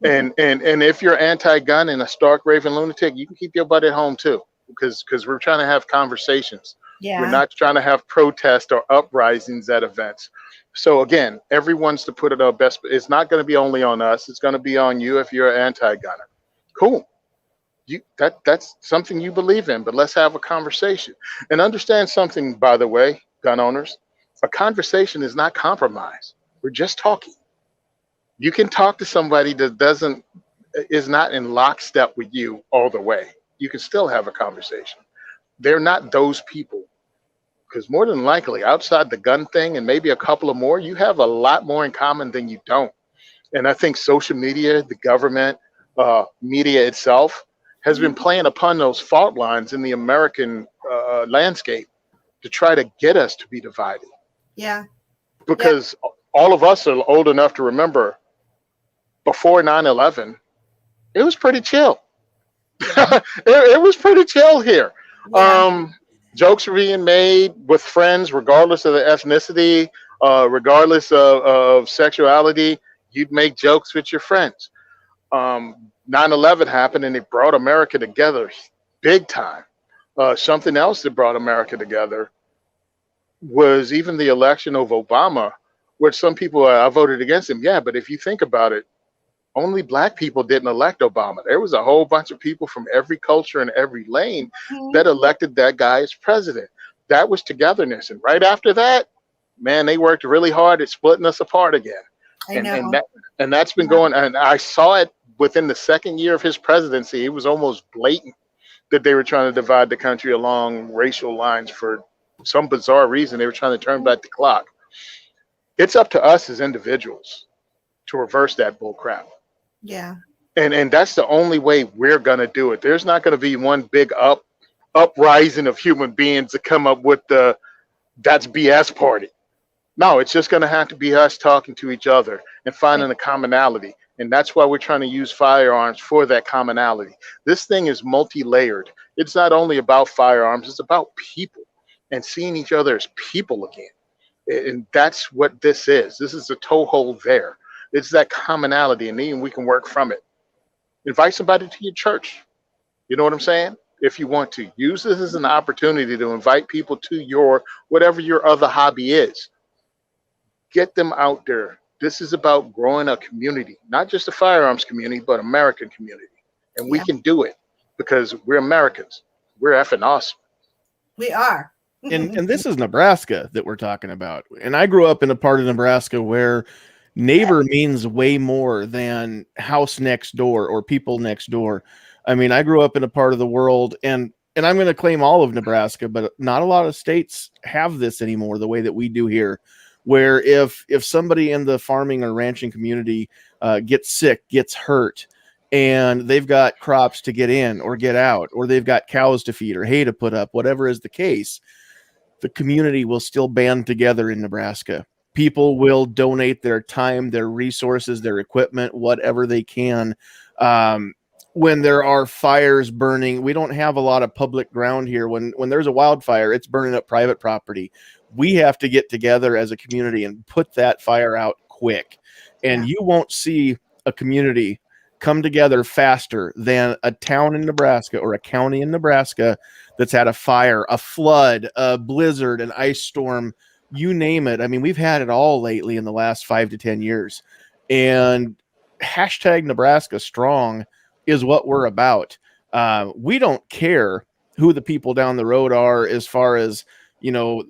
and if you're anti-gun and a stark raving lunatic, you can keep your butt at home too, because we're trying to have conversations. Yeah. We're not trying to have protests or uprisings at events. So again, everyone's to put it our best. It's not going to be only on us. It's going to be on you if you're an anti-gunner. Cool. That's something you believe in, but let's have a conversation. And understand something, by the way, gun owners, a conversation is not compromise. We're just talking. You can talk to somebody that is not in lockstep with you all the way. You can still have a conversation. They're not those people, because more than likely outside the gun thing and maybe a couple of more, you have a lot more in common than you don't. And I think social media, the government, media itself has been playing upon those fault lines in the American landscape to try to get us to be divided. Yeah. Because all of us are old enough to remember before 9/11, it was pretty chill. it was pretty chill here. Yeah. Jokes were being made with friends, regardless of the ethnicity, regardless of sexuality. You'd make jokes with your friends. 9/11 happened and it brought America together big time. Something else that brought America together was even the election of Obama, which some people, I voted against him. Yeah, but if you think about it, only black people didn't elect Obama. There was a whole bunch of people from every culture and every lane that elected that guy as president. That was togetherness. And right after that, man, they worked really hard at splitting us apart again. I know. And that's been going, and I saw it within the second year of his presidency. It was almost blatant that they were trying to divide the country along racial lines for some bizarre reason. They were trying to turn back the clock. It's up to us as individuals to reverse that bull crap. Yeah. And that's the only way we're going to do it. There's not going to be one big uprising of human beings to come up with that's BS party. No, it's just going to have to be us talking to each other and finding a commonality. And that's why we're trying to use firearms for that commonality. This thing is multi-layered. It's not only about firearms, it's about people and seeing each other as people again. And that's what this is. This is the toehold there. It's that commonality, and then we can work from it. Invite somebody to your church. You know what I'm saying? If you want to. Use this as an opportunity to invite people to your, whatever your other hobby is. Get them out there. This is about growing a community, not just a firearms community, but American community. And we can do it because we're Americans. We're effing awesome. We are. And this is Nebraska that we're talking about. And I grew up in a part of Nebraska where neighbor means way more than house next door or people next door. I mean, I grew up in a part of the world, and I'm going to claim all of Nebraska, but not a lot of states have this anymore the way that we do here, where if somebody in the farming or ranching community gets sick, gets hurt, and they've got crops to get in or get out, or they've got cows to feed or hay to put up, whatever is the case, the community will still band together in Nebraska. People will donate their time, their resources, their equipment, whatever they can. When there are fires burning, we don't have a lot of public ground here. When there's a wildfire, it's burning up private property. We have to get together as a community and put that fire out quick. And you won't see a community come together faster than a town in Nebraska or a county in Nebraska that's had a fire, a flood, a blizzard, an ice storm, you name it. I mean, we've had it all lately in the last 5 to 10 years. And hashtag Nebraska Strong is what we're about. We don't care who the people down the road are as far as, you know,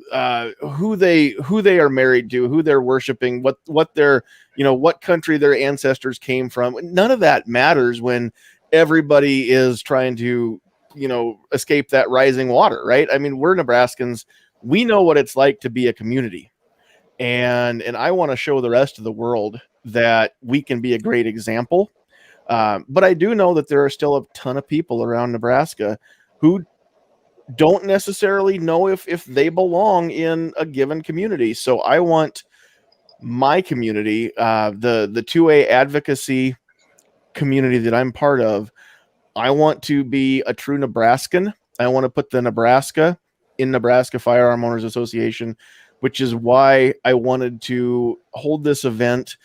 who they are married to, who they're worshiping, what their, you know, what country their ancestors came from. None of that matters when everybody is trying to, you know, escape that rising water, right? I mean, we're Nebraskans. We know what it's like to be a community. And I want to show the rest of the world that we can be a great example. But I do know that there are still a ton of people around Nebraska who don't necessarily know if they belong in a given community. So I want my community, the 2A advocacy community that I'm part of, I want to be a true Nebraskan. I want to put the Nebraska in Nebraska Firearm Owners Association, which is why I wanted to hold this event.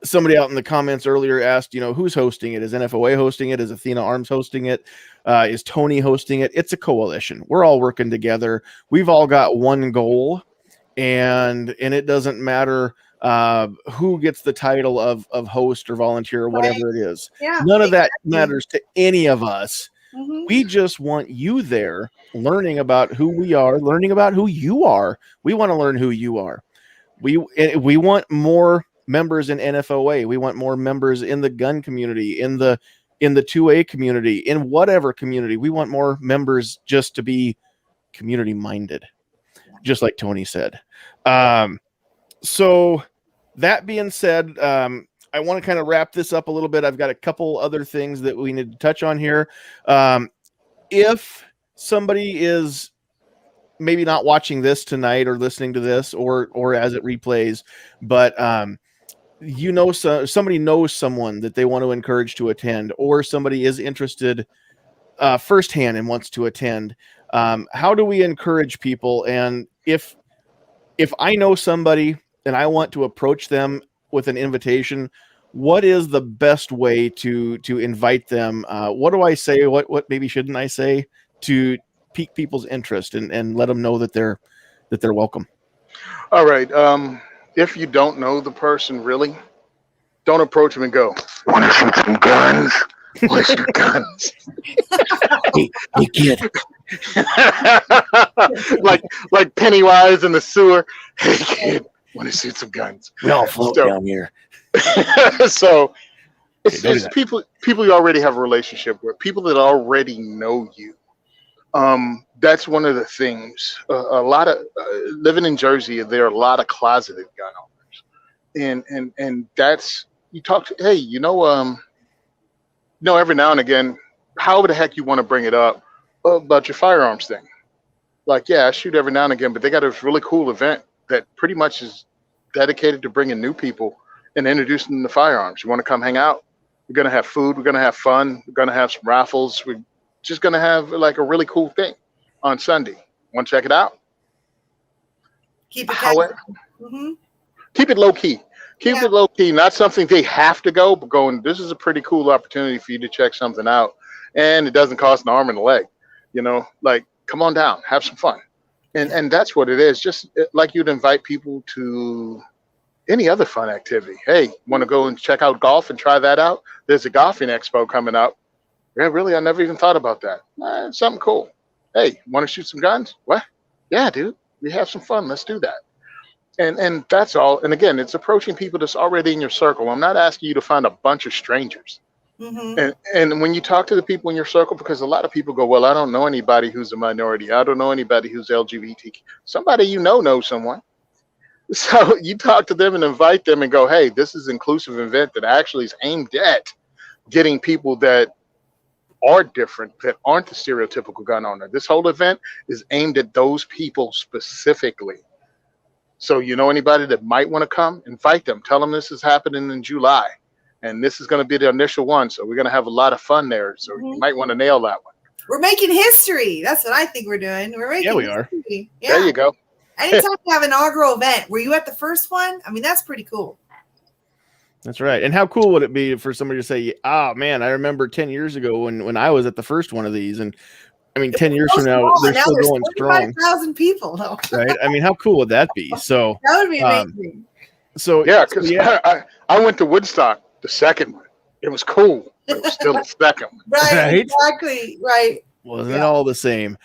Somebody out in the comments earlier asked, you know, who's hosting it? Is NFOA hosting it? Is Athena Arms hosting it? Is Tony hosting it? It's a coalition. We're all working together. We've all got one goal, and it doesn't matter who gets the title of host or volunteer or whatever it is. Yeah, None of that matters to any of us. Mm-hmm. We just want you there learning about who we are, learning about who you are. We want to learn who you are. We want more members in NFOA. We want more members in the gun community, in the 2A community, in whatever community. We want more members just to be community minded, just like Tony said. So that being said, I want to kind of wrap this up a little bit. I've got a couple other things that we need to touch on here. If somebody is maybe not watching this tonight or listening to this or as it replays, but you know, somebody knows someone that they want to encourage to attend, or somebody is interested firsthand and wants to attend, how do we encourage people? And if I know somebody and I want to approach them with an invitation, what is the best way to invite them? What do I say? What maybe shouldn't I say to pique people's interest and let them know that they're welcome? All right. If you don't know the person really, don't approach them and go, "Want to shoot some guns? Want to shoot guns?" hey kid. like Pennywise in the sewer. "Hey kid, want to shoot some guns?" We all float down here. So it's people you already have a relationship with, people that already know you. That's one of the things. A lot of living in Jersey, there are a lot of closeted gun owners, and that's, you talk to, hey, every now and again, however the heck you want to bring it up about your firearms thing. Like, yeah, I shoot every now and again, but they got a really cool event that pretty much is dedicated to bringing new people and introducing them to firearms. You want to come hang out? We're gonna have food. We're gonna have fun. We're gonna have some raffles. We're just gonna have like a really cool thing on Sunday. Want to check it out? Keep it Keep it low key. Keep it low key. Not something they have to go, but going, this is a pretty cool opportunity for you to check something out, and it doesn't cost an arm and a leg. Like, come on down, have some fun, and that's what it is. Just like you'd invite people to any other fun activity. Hey, want to go and check out golf and try that out? There's a golfing expo coming up. Yeah, really? I never even thought about that. Something cool. Hey, want to shoot some guns? What? Yeah, dude. We have some fun. Let's do that. And that's all. And again, it's approaching people that's already in your circle. I'm not asking you to find a bunch of strangers. Mm-hmm. And when you talk to the people in your circle, because a lot of people go, well, I don't know anybody who's a minority. I don't know anybody who's LGBTQ. Somebody knows someone. So you talk to them and invite them and go, hey, this is an inclusive event that actually is aimed at getting people that are different, that aren't the stereotypical gun owner. This whole event is aimed at those people specifically. So you know anybody that might want to come, invite them. Tell them this is happening in July. And this is going to be the initial one. So we're going to have a lot of fun there. So you might want to nail that one. We're making history. That's what I think we're doing. We're making we history. are. Yeah. There you go. Anytime you have an inaugural event, were you at the first one? I mean, that's pretty cool. That's right. And how cool would it be for somebody to say, "Oh man, I remember 10 years ago when I was at the first one of these." And I mean, 10 years from now, they're still going strong. 45,000 people, though. Right? I mean, how cool would that be? So that would be amazing. So yeah, because I went to Woodstock, the second one. It was cool, but it was still the second one. Right, exactly. Right. Wasn't it all the same?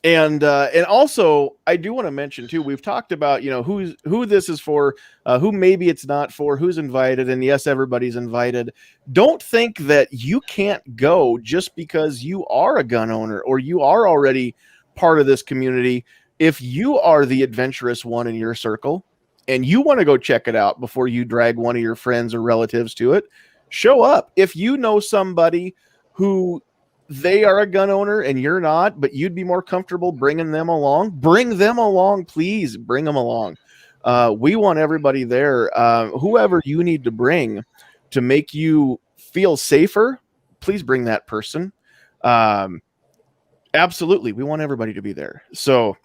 And also, I do want to mention too. We've talked about who this is for, who maybe it's not for, who's invited, and yes, everybody's invited. Don't think that you can't go just because you are a gun owner or you are already part of this community. If you are the adventurous one in your circle and you want to go check it out before you drag one of your friends or relatives to it, show up. If you know somebody who they are a gun owner and you're not, but you'd be more comfortable bring them along, please bring them along. We want everybody there. Whoever you need to bring to make you feel safer, please bring that person. Absolutely. We want everybody to be there. So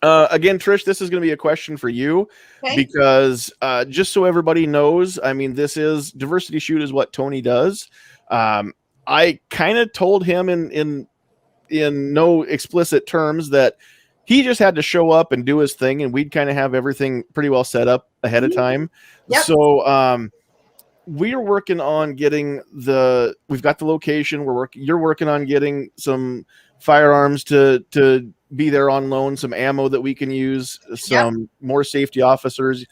again, Trish, this is going to be a question for you because just so everybody knows, I mean, this is Diversity Shoot is what Tony does. I kind of told him in no explicit terms that he just had to show up and do his thing, and we'd kind of have everything pretty well set up ahead of time. Yep. So we are working on getting we've got the location. You're working on getting some firearms to be there on loan, some ammo that we can use, some more safety officers.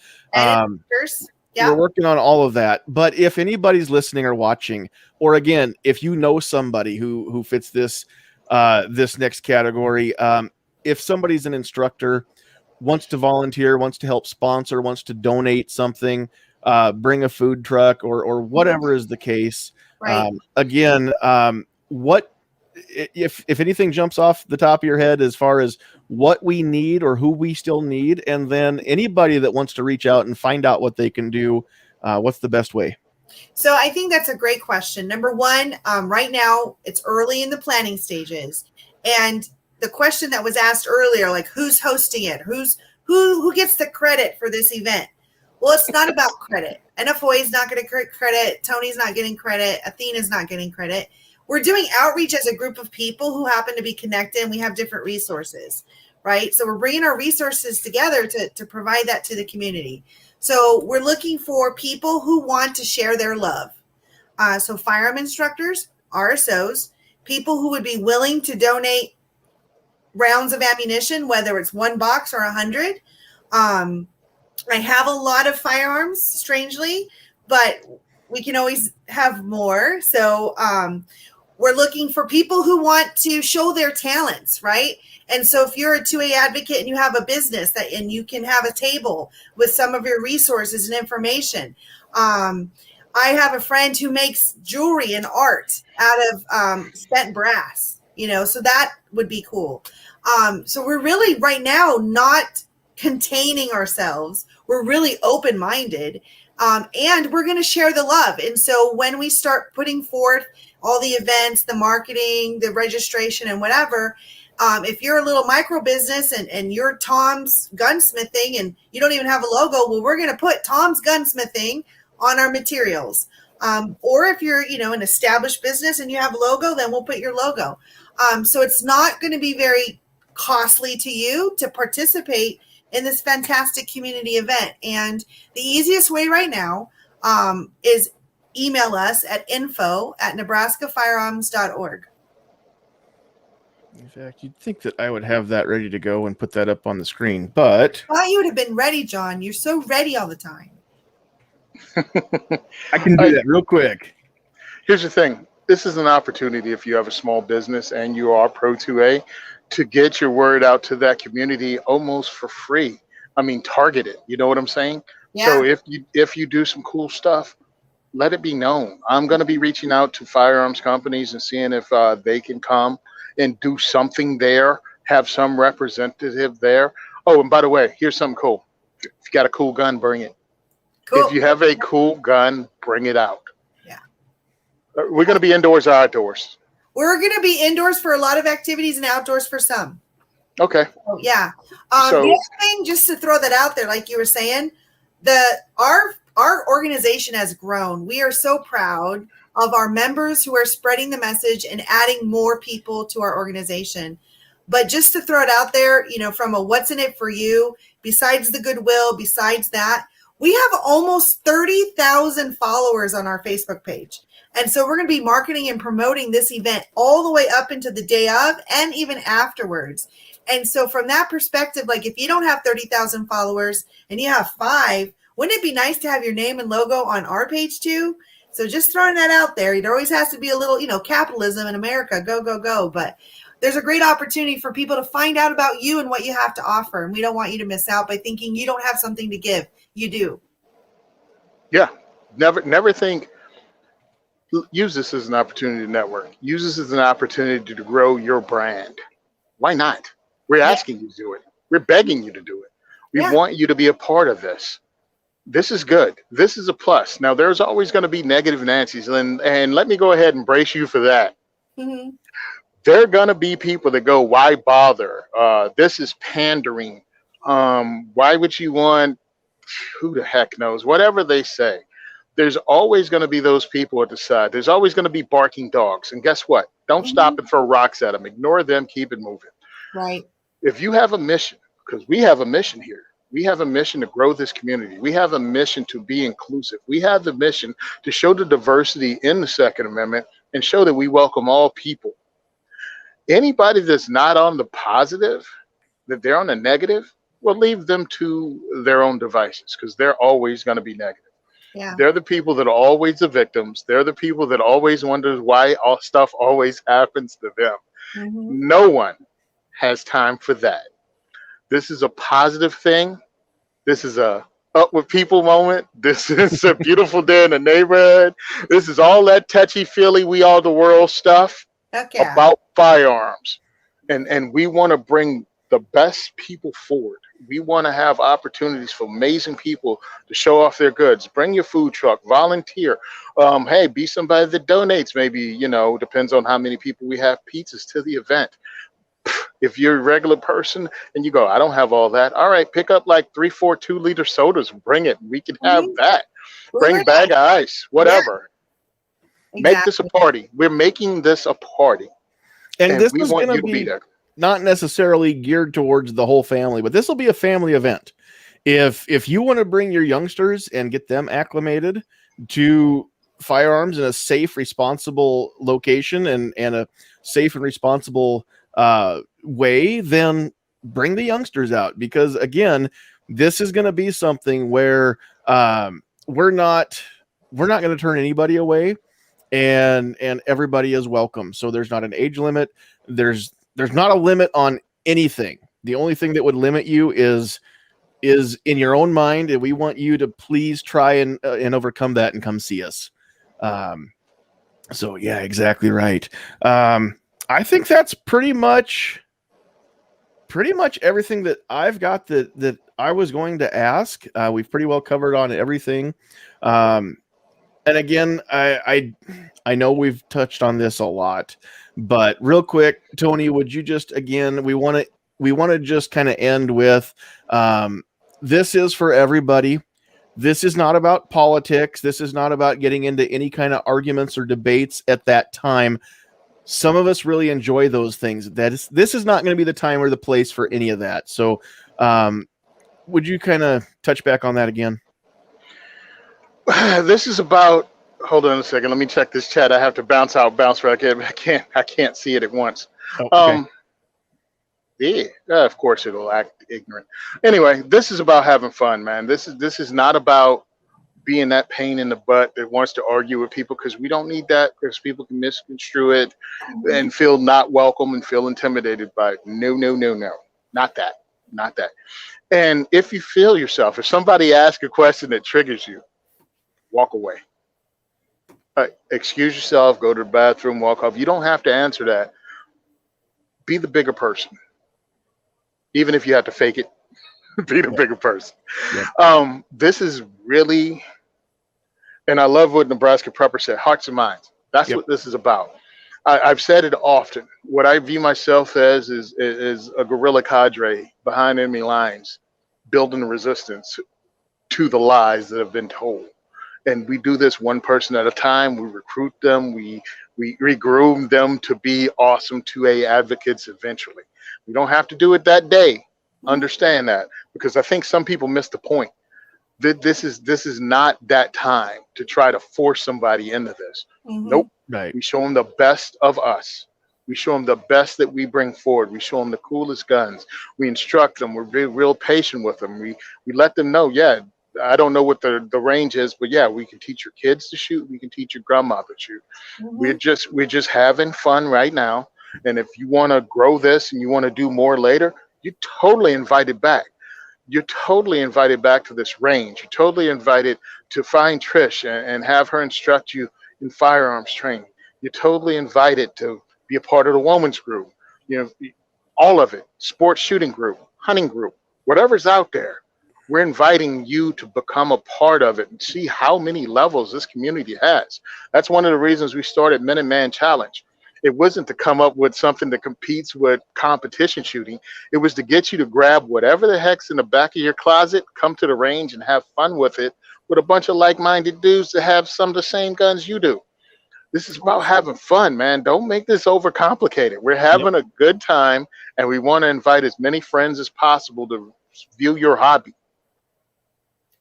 Yeah. We're working on all of that. But if anybody's listening or watching, or again, if you know somebody who fits this next category, if somebody's an instructor, wants to volunteer, wants to help sponsor, wants to donate something, bring a food truck or whatever is the case. Right. What if anything jumps off the top of your head as far as what we need or who we still need, and then anybody that wants to reach out and find out what they can do, what's the best way? So I think that's a great question. Number one, right now it's early in the planning stages, and the question that was asked earlier, like who's hosting it, who gets the credit for this event? Well, it's not about credit. NFOA is not going to get credit. Tony's not getting credit. Athena's not getting credit. We're doing outreach as a group of people who happen to be connected, and we have different resources, right? So we're bringing our resources together to provide that to the community. So we're looking for people who want to share their love. So firearm instructors, RSOs, people who would be willing to donate rounds of ammunition, whether it's one box or 100. I have a lot of firearms, strangely, but we can always have more. So we're looking for people who want to show their talents, right? And so if you're a 2A advocate and you have a business and you can have a table with some of your resources and information. I have a friend who makes jewelry and art out of spent brass, so that would be cool. So we're really right now not containing ourselves. We're really open-minded. And we're going to share the love. And so when we start putting forth all the events, the marketing, the registration and whatever, if you're a little micro business and you're Tom's Gunsmithing and you don't even have a logo, well, we're going to put Tom's Gunsmithing on our materials. Or if you're, an established business and you have a logo, then we'll put your logo. So it's not going to be very costly to you to participate in this fantastic community event. And the easiest way right now is email us at info@nebraskafirearms.org. In fact, you'd think that I would have that ready to go and put that up on the screen, but I thought you would have been ready, John. You're so ready all the time. I can do that real quick. Here's the thing. This is an opportunity if you have a small business and you are Pro 2A to get your word out to that community almost for free. I mean, target it. You know what I'm saying? Yeah. So if you do some cool stuff, let it be known. I'm going to be reaching out to firearms companies and seeing if they can come and do something there, have some representative there. Oh, and by the way, here's something cool. If you got a cool gun, bring it. Cool. If you have a cool gun, bring it out. Yeah. We're going to be indoors or outdoors? We're going to be indoors for a lot of activities and outdoors for some. Okay. Oh, yeah. So, the other thing, just to throw that out there, like you were saying, our organization has grown. We are so proud of our members who are spreading the message and adding more people to our organization. But just to throw it out there, from a what's in it for you, besides the goodwill, besides that, we have almost 30,000 followers on our Facebook page. And so we're going to be marketing and promoting this event all the way up into the day of and even afterwards. And so from that perspective, like if you don't have 30,000 followers and you have 5, wouldn't it be nice to have your name and logo on our page too? So just throwing that out there. There always has to be a little, capitalism in America, go, go, go. But there's a great opportunity for people to find out about you and what you have to offer. And we don't want you to miss out by thinking you don't have something to give. You do. Yeah. Never think. Use this as an opportunity to network. Use this as an opportunity to grow your brand. Why not? We're asking you to do it. We're begging you to do it. We want you to be a part of this. This is good. This is a plus. Now, there's always going to be negative Nancy's, and let me go ahead and brace you for that. Mm-hmm. There are going to be people that go, why bother? This is pandering. Why would you want, who the heck knows, whatever they say. There's always going to be those people at the side. There's always going to be barking dogs. And guess what? Don't stop and throw rocks at them. Ignore them. Keep it moving. Right. If you have a mission, because we have a mission here. We have a mission to grow this community. We have a mission to be inclusive. We have the mission to show the diversity in the Second Amendment and show that we welcome all people. Anybody that's not on the positive, that they're on the negative, we'll leave them to their own devices because they're always going to be negative. Yeah. They're the people that are always the victims. They're the people that always wonder why all stuff always happens to them. Mm-hmm. No one has time for that. This is a positive thing. This is a up with people moment. This is a beautiful day in the neighborhood. This is all that touchy-feely, we are the world stuff about firearms. And we want to bring the best people forward. We want to have opportunities for amazing people to show off their goods. Bring your food truck, volunteer. Hey, be somebody that donates. Maybe, depends on how many people we have pizzas to the event. If you're a regular person and you go, I don't have all that. All right, pick up like 3-4 2-liter sodas. Bring it. We can have that. Bring a bag of ice, whatever. Yeah. Exactly. Make this a party. We're making this a party. And this we is want going you to to be there. Not necessarily geared towards the whole family, but this will be a family event. If you want to bring your youngsters and get them acclimated to firearms in a safe, responsible location and a safe and responsible way, then bring the youngsters out, because again, this is going to be something where we're not going to turn anybody away, and everybody is welcome. So there's not an age limit. There's not a limit on anything. The only thing that would limit you is in your own mind, and we want you to please try and overcome that and come see us. So yeah, exactly right. I think that's pretty much everything that I've got that I was going to ask. We've pretty well covered on everything. And again, I know we've touched on this a lot, but real quick, Tony, would you just, again, we want to just kind of end with, this is for everybody. This is not about politics. This is not about getting into any kind of arguments or debates at that time. Some of us really enjoy those things. This is not going to be the time or the place for any of that. So would you kind of touch back on that again? This is about, hold on a second. Let me check this chat. I have to bounce right. I can't see it at once. Oh, okay. Yeah, of course it'll act ignorant. Anyway, this is about having fun, man. This is not about being that pain in the butt that wants to argue with people, because we don't need that, because people can misconstrue it and feel not welcome and feel intimidated by it. No, not that. not that. And if you feel yourself, if somebody asks a question that triggers you, walk away. Excuse yourself, go to the bathroom, walk off. You don't have to answer that. Be the bigger person. Even if you have to fake it, be the bigger person. Yep. This is really, and I love what Nebraska Prepper said, hearts and minds. That's what this is about. I've said it often. What I view myself as is a guerrilla cadre behind enemy lines, building a resistance to the lies that have been told. And we do this one person at a time. We recruit them. We groom them to be awesome 2A advocates eventually. We don't have to do it that day. Understand that, because I think some people miss the point. This is not that time to try to force somebody into this. Nope. Right. We show them the best of us. We show them the best that we bring forward. We show them the coolest guns. We instruct them. We're real patient with them. We let them know, yeah, I don't know what the range is, but yeah, we can teach your kids to shoot. We can teach your grandma to shoot. We're just having fun right now. And if you want to grow this and you want to do more later, you're totally invited back. You're totally invited back to this range. You're totally invited to find Trish and have her instruct you in firearms training. You're totally invited to be a part of the women's group. You know, all of it, sports shooting group, hunting group, whatever's out there. We're inviting you to become a part of it and see how many levels this community has. That's one of the reasons we started Minuteman Challenge. It wasn't to come up with something that competes with competition shooting. It was to get you to grab whatever the heck's in the back of your closet, come to the range and have fun with it with a bunch of like-minded dudes that have some of the same guns you do. This is about having fun, man. Don't make this overcomplicated. We're having a good time, and we want to invite as many friends as possible to view your hobby.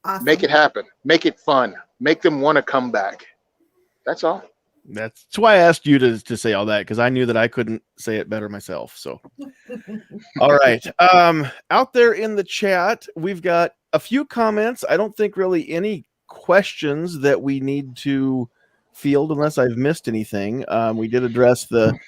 Awesome. Make it happen. Make it fun. Make them want to come back. That's all. That's why I asked you to say all that, because I knew that I couldn't say it better myself. So, all right. Out there in the chat, we've got a few comments. I don't think really any questions that we need to field unless I've missed anything. We did address the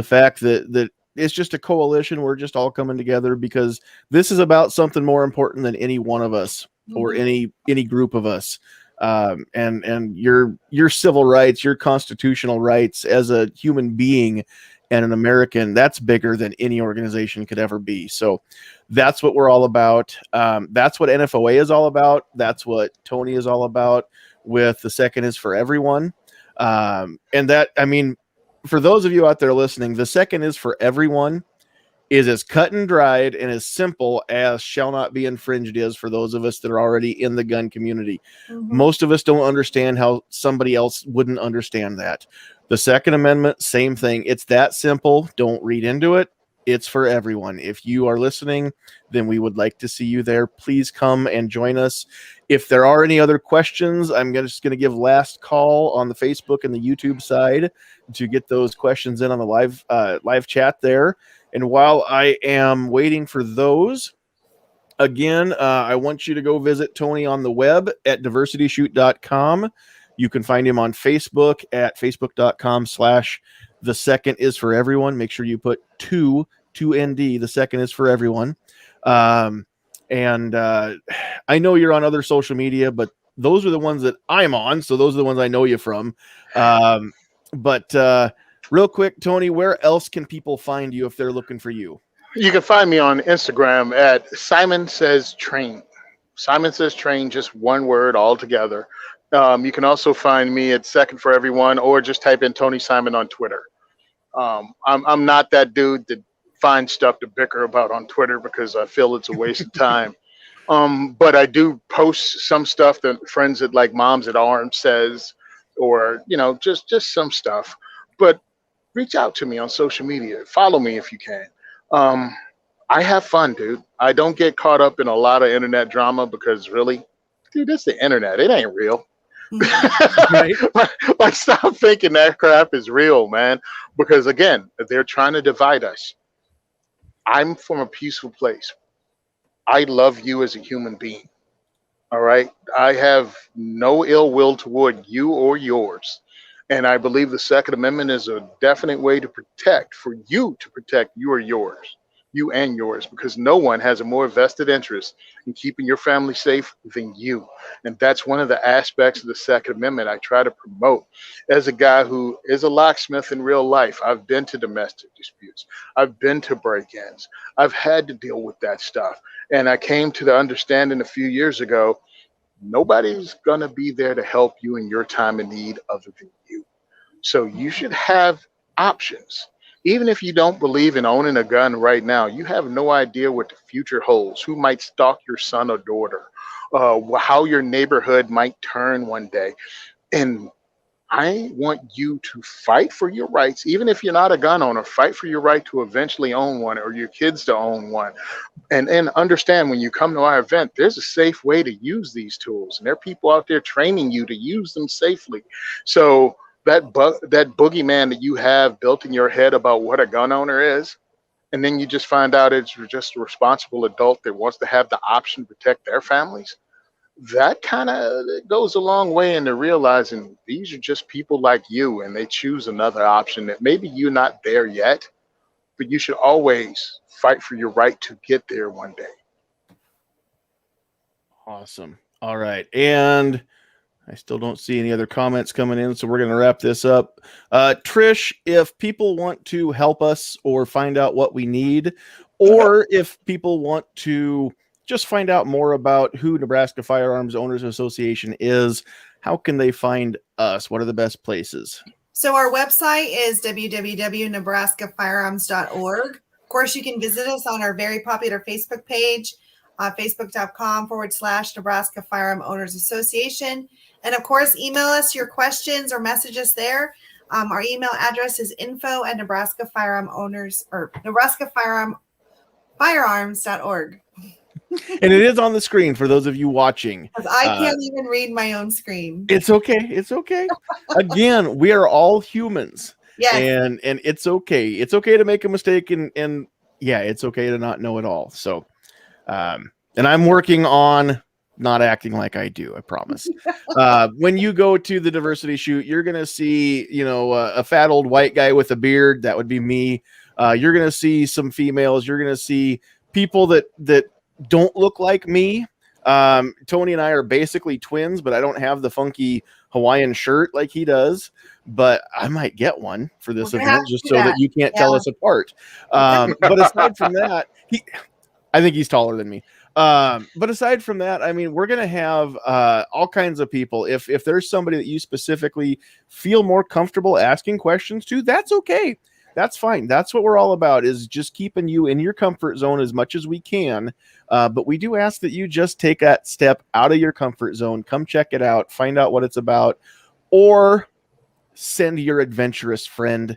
fact that it's just a coalition. We're just all coming together because this is about something more important than any one of us or any group of us. And your civil rights, your constitutional rights as a human being and an American, that's bigger than any organization could ever be. So that's what we're all about. That's what NFOA is all about. That's what Tony is all about with the second is for everyone. And that, I mean, for those of you out there listening, the second is for everyone is as cut and dried and as simple as shall not be infringed is for those of us that are already in the gun community. Most of us don't understand how somebody else wouldn't understand that. The Second Amendment, same thing. It's that simple. Don't read into it. It's for everyone. If you are listening, then we would like to see you there. Please come and join us. If there are any other questions, I'm just going to give last call on the Facebook and the YouTube side to get those questions in on the live chat there. And while I am waiting for those, again, I want you to go visit Tony on the web at diversityshoot.com. You can find him on Facebook at facebook.com/the second is for everyone. Make sure you put 2ND. The second is for everyone. And I know you're on other social media, but those are the ones that I'm on. So those are the ones I know you from. But real quick, Tony, where else can people find you if they're looking for you? You can find me on Instagram at Simon Says Train. Simon Says Train, just one word all together. You can also find me at Second for Everyone, or just type in Tony Simon on Twitter. I'm not that dude that finds stuff to bicker about on Twitter because I feel it's a waste of time. But I do post some stuff that friends at like Moms at Arms says, or just some stuff. But reach out to me on social media. Follow me if you can. I have fun, dude. I don't get caught up in a lot of internet drama because really, dude, it's the internet. It ain't real. Right. like stop thinking that crap is real, man. Because again, they're trying to divide us. I'm from a peaceful place. I love you as a human being. All right. I have no ill will toward you or yours. And I believe the Second Amendment is a definite way to protect you or yours. you and yours, because no one has a more vested interest in keeping your family safe than you. And that's one of the aspects of the Second Amendment I try to promote. As a guy who is a locksmith in real life, I've been to domestic disputes, I've been to break-ins, I've had to deal with that stuff. And I came to the understanding a few years ago, nobody's going to be there to help you in your time of need other than you. So you should have options. Even if you don't believe in owning a gun right now, you have no idea what the future holds, who might stalk your son or daughter, how your neighborhood might turn one day. And I want you to fight for your rights, even if you're not a gun owner, fight for your right to eventually own one, or your kids to own one. And understand, when you come to our event, there's a safe way to use these tools. And there are people out there training you to use them safely. So that boogeyman that you have built in your head about what a gun owner is, and then you just find out it's just a responsible adult that wants to have the option to protect their families, that kind of goes a long way into realizing these are just people like you, and they choose another option that maybe you're not there yet, but you should always fight for your right to get there one day. Awesome. All right. And I still don't see any other comments coming in, so we're going to wrap this up. Trish, if people want to help us or find out what we need, or if people want to just find out more about who Nebraska Firearms Owners Association is, how can they find us? What are the best places? So our website is www.nebraskafirearms.org. Of course, you can visit us on our very popular Facebook page, facebook.com/Nebraska Firearm Owners Association. And of course, email us your questions or message us there. Our email address is nebraskafirearms.org. And it is on the screen for those of you watching. I can't even read my own screen. It's okay. It's okay. Again, we are all humans. Yes. And it's okay. It's okay to make a mistake, and yeah, it's okay to not know it all. So, and I'm working on not acting like I do, I promise. When you go to the diversity shoot, you're going to see, a fat old white guy with a beard. That would be me. You're going to see some females. You're going to see people that don't look like me. Tony and I are basically twins, but I don't have the funky Hawaiian shirt like he does, but I might get one for this event just so that you can't tell us apart. But aside from that, I think he's taller than me. But aside from that, I mean, we're going to have all kinds of people. If there's somebody that you specifically feel more comfortable asking questions to, that's okay. That's fine. That's what we're all about, is just keeping you in your comfort zone as much as we can. But we do ask that you just take that step out of your comfort zone. Come check it out. Find out what it's about. Or send your adventurous friend,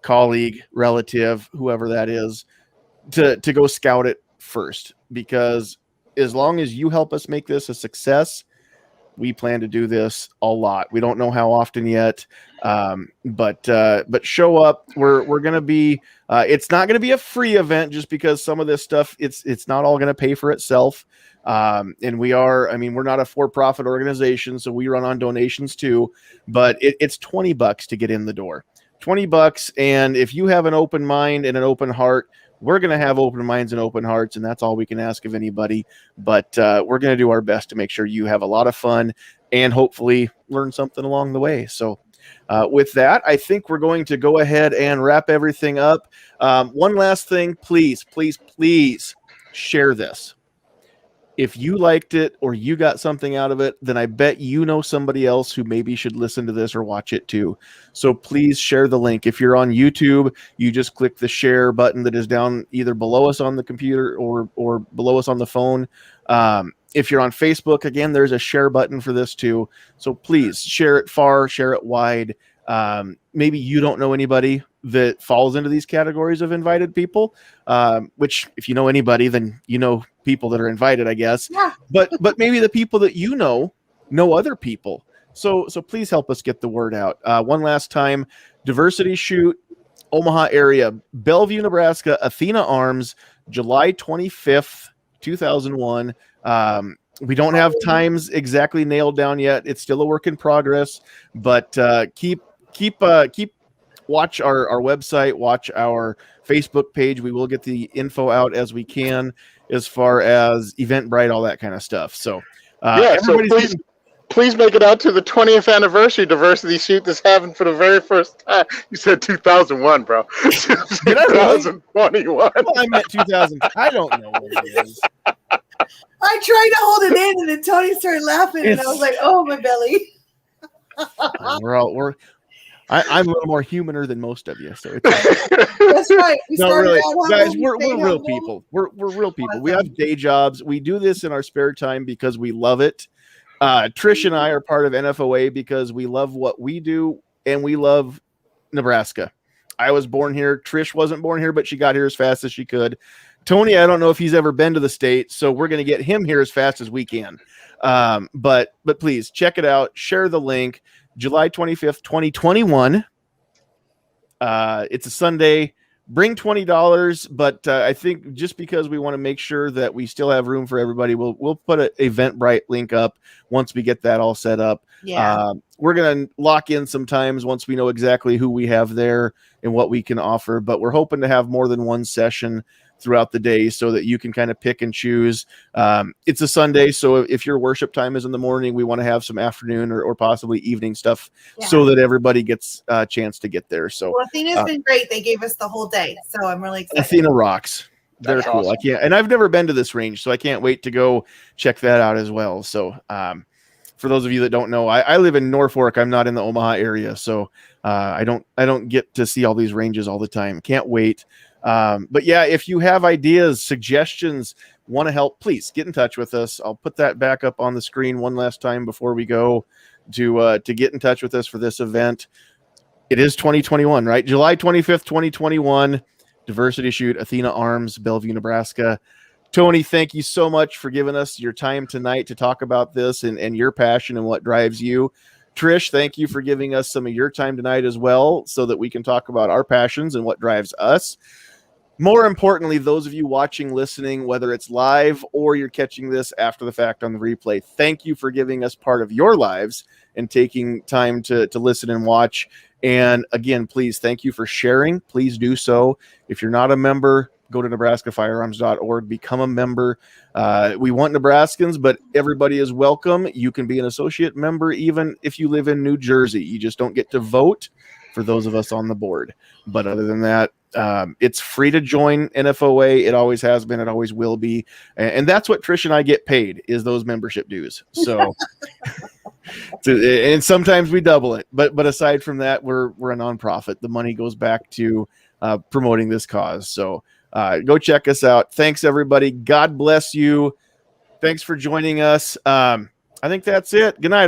colleague, relative, whoever that is, to go scout it first. Because as long as you help us make this a success, we plan to do this a lot. We don't know how often yet, but show up. We're going to be. It's not going to be a free event, just because some of this stuff it's not all going to pay for itself. And we are. I mean, we're not a for-profit organization, so we run on donations too. But it's $20 to get in the door. $20, and if you have an open mind and an open heart, we're going to have open minds and open hearts, and that's all we can ask of anybody. But we're going to do our best to make sure you have a lot of fun and hopefully learn something along the way. So with that, I think we're going to go ahead and wrap everything up. One last thing, please share this. If you liked it or you got something out of it, then I bet you know somebody else who maybe should listen to this or watch it too. So please share the link. If you're on YouTube, you just click the share button that is down either below us on the computer or below us on the phone. If you're on Facebook, again, there's a share button for this too. So please share it far, share it wide. Maybe you don't know anybody that falls into these categories of invited people, which if you know anybody, then you know people that are invited, I guess. Yeah. But maybe the people that you know other people. So please help us get the word out. One last time, diversity shoot, Omaha area, Bellevue, Nebraska, Athena Arms, July 25th, 2001. We don't have times exactly nailed down yet. It's still a work in progress, but keep watch our website, watch our Facebook page. We will get the info out as we can, as far as Eventbrite, all that kind of stuff. So So please make it out to the 20th anniversary diversity shoot that's happening for the very first time. You said 2001, bro. Did I really? 2021. Well, I meant 2000. I don't know what it is. I tried to hold it in, and then Tony started laughing, and I was like, "Oh, my belly." I'm a little more humaner than most of you, so it's That's right. no, really, guys, we're real people. We're real people. We have day jobs. We do this in our spare time because we love it. Trish and I are part of NFOA because we love what we do and we love Nebraska. I was born here. Trish wasn't born here, but she got here as fast as she could. Tony, I don't know if he's ever been to the state, so we're going to get him here as fast as we can. But please check it out. Share the link. July 25th, 2021. It's a Sunday. Bring $20, but I think just because we want to make sure that we still have room for everybody, we'll put an Eventbrite link up once we get that all set up. Yeah. We're going to lock in some times once we know exactly who we have there and what we can offer, but we're hoping to have more than one session throughout the day so that you can kind of pick and choose. It's a Sunday, so if your worship time is in the morning, we want to have some afternoon or possibly evening stuff so that everybody gets a chance to get there. So Athena's been great. They gave us the whole day, so I'm really excited. Athena rocks. They're That's cool. awesome. I can't, and I've never been to this range, so I can't wait to go check that out as well. So for those of you that don't know, I live in Norfolk. I'm not in the Omaha area, so I don't get to see all these ranges all the time. Can't wait. But yeah, if you have ideas, suggestions, want to help, please get in touch with us. I'll put that back up on the screen one last time before we go to get in touch with us for this event. It is 2021, right? July 25th, 2021, diversity shoot, Athena Arms, Bellevue, Nebraska. Tony, thank you so much for giving us your time tonight to talk about this and your passion and what drives you. Trish, thank you for giving us some of your time tonight as well so that we can talk about our passions and what drives us. More importantly, those of you watching, listening, whether it's live or you're catching this after the fact on the replay, thank you for giving us part of your lives and taking time to listen and watch. And again, please, thank you for sharing. Please do so. If you're not a member, go to nebraskafirearms.org, become a member. We want Nebraskans, but everybody is welcome. You can be an associate member even if you live in New Jersey. You just don't get to vote for those of us on the board. But other than that, it's free to join NFOA. It always has been. It always will be. And that's what Trish and I get paid, is those membership dues. So, and sometimes we double it. But aside from that, we're a nonprofit. The money goes back to promoting this cause. So go check us out. Thanks, everybody. God bless you. Thanks for joining us. I think that's it. Good night.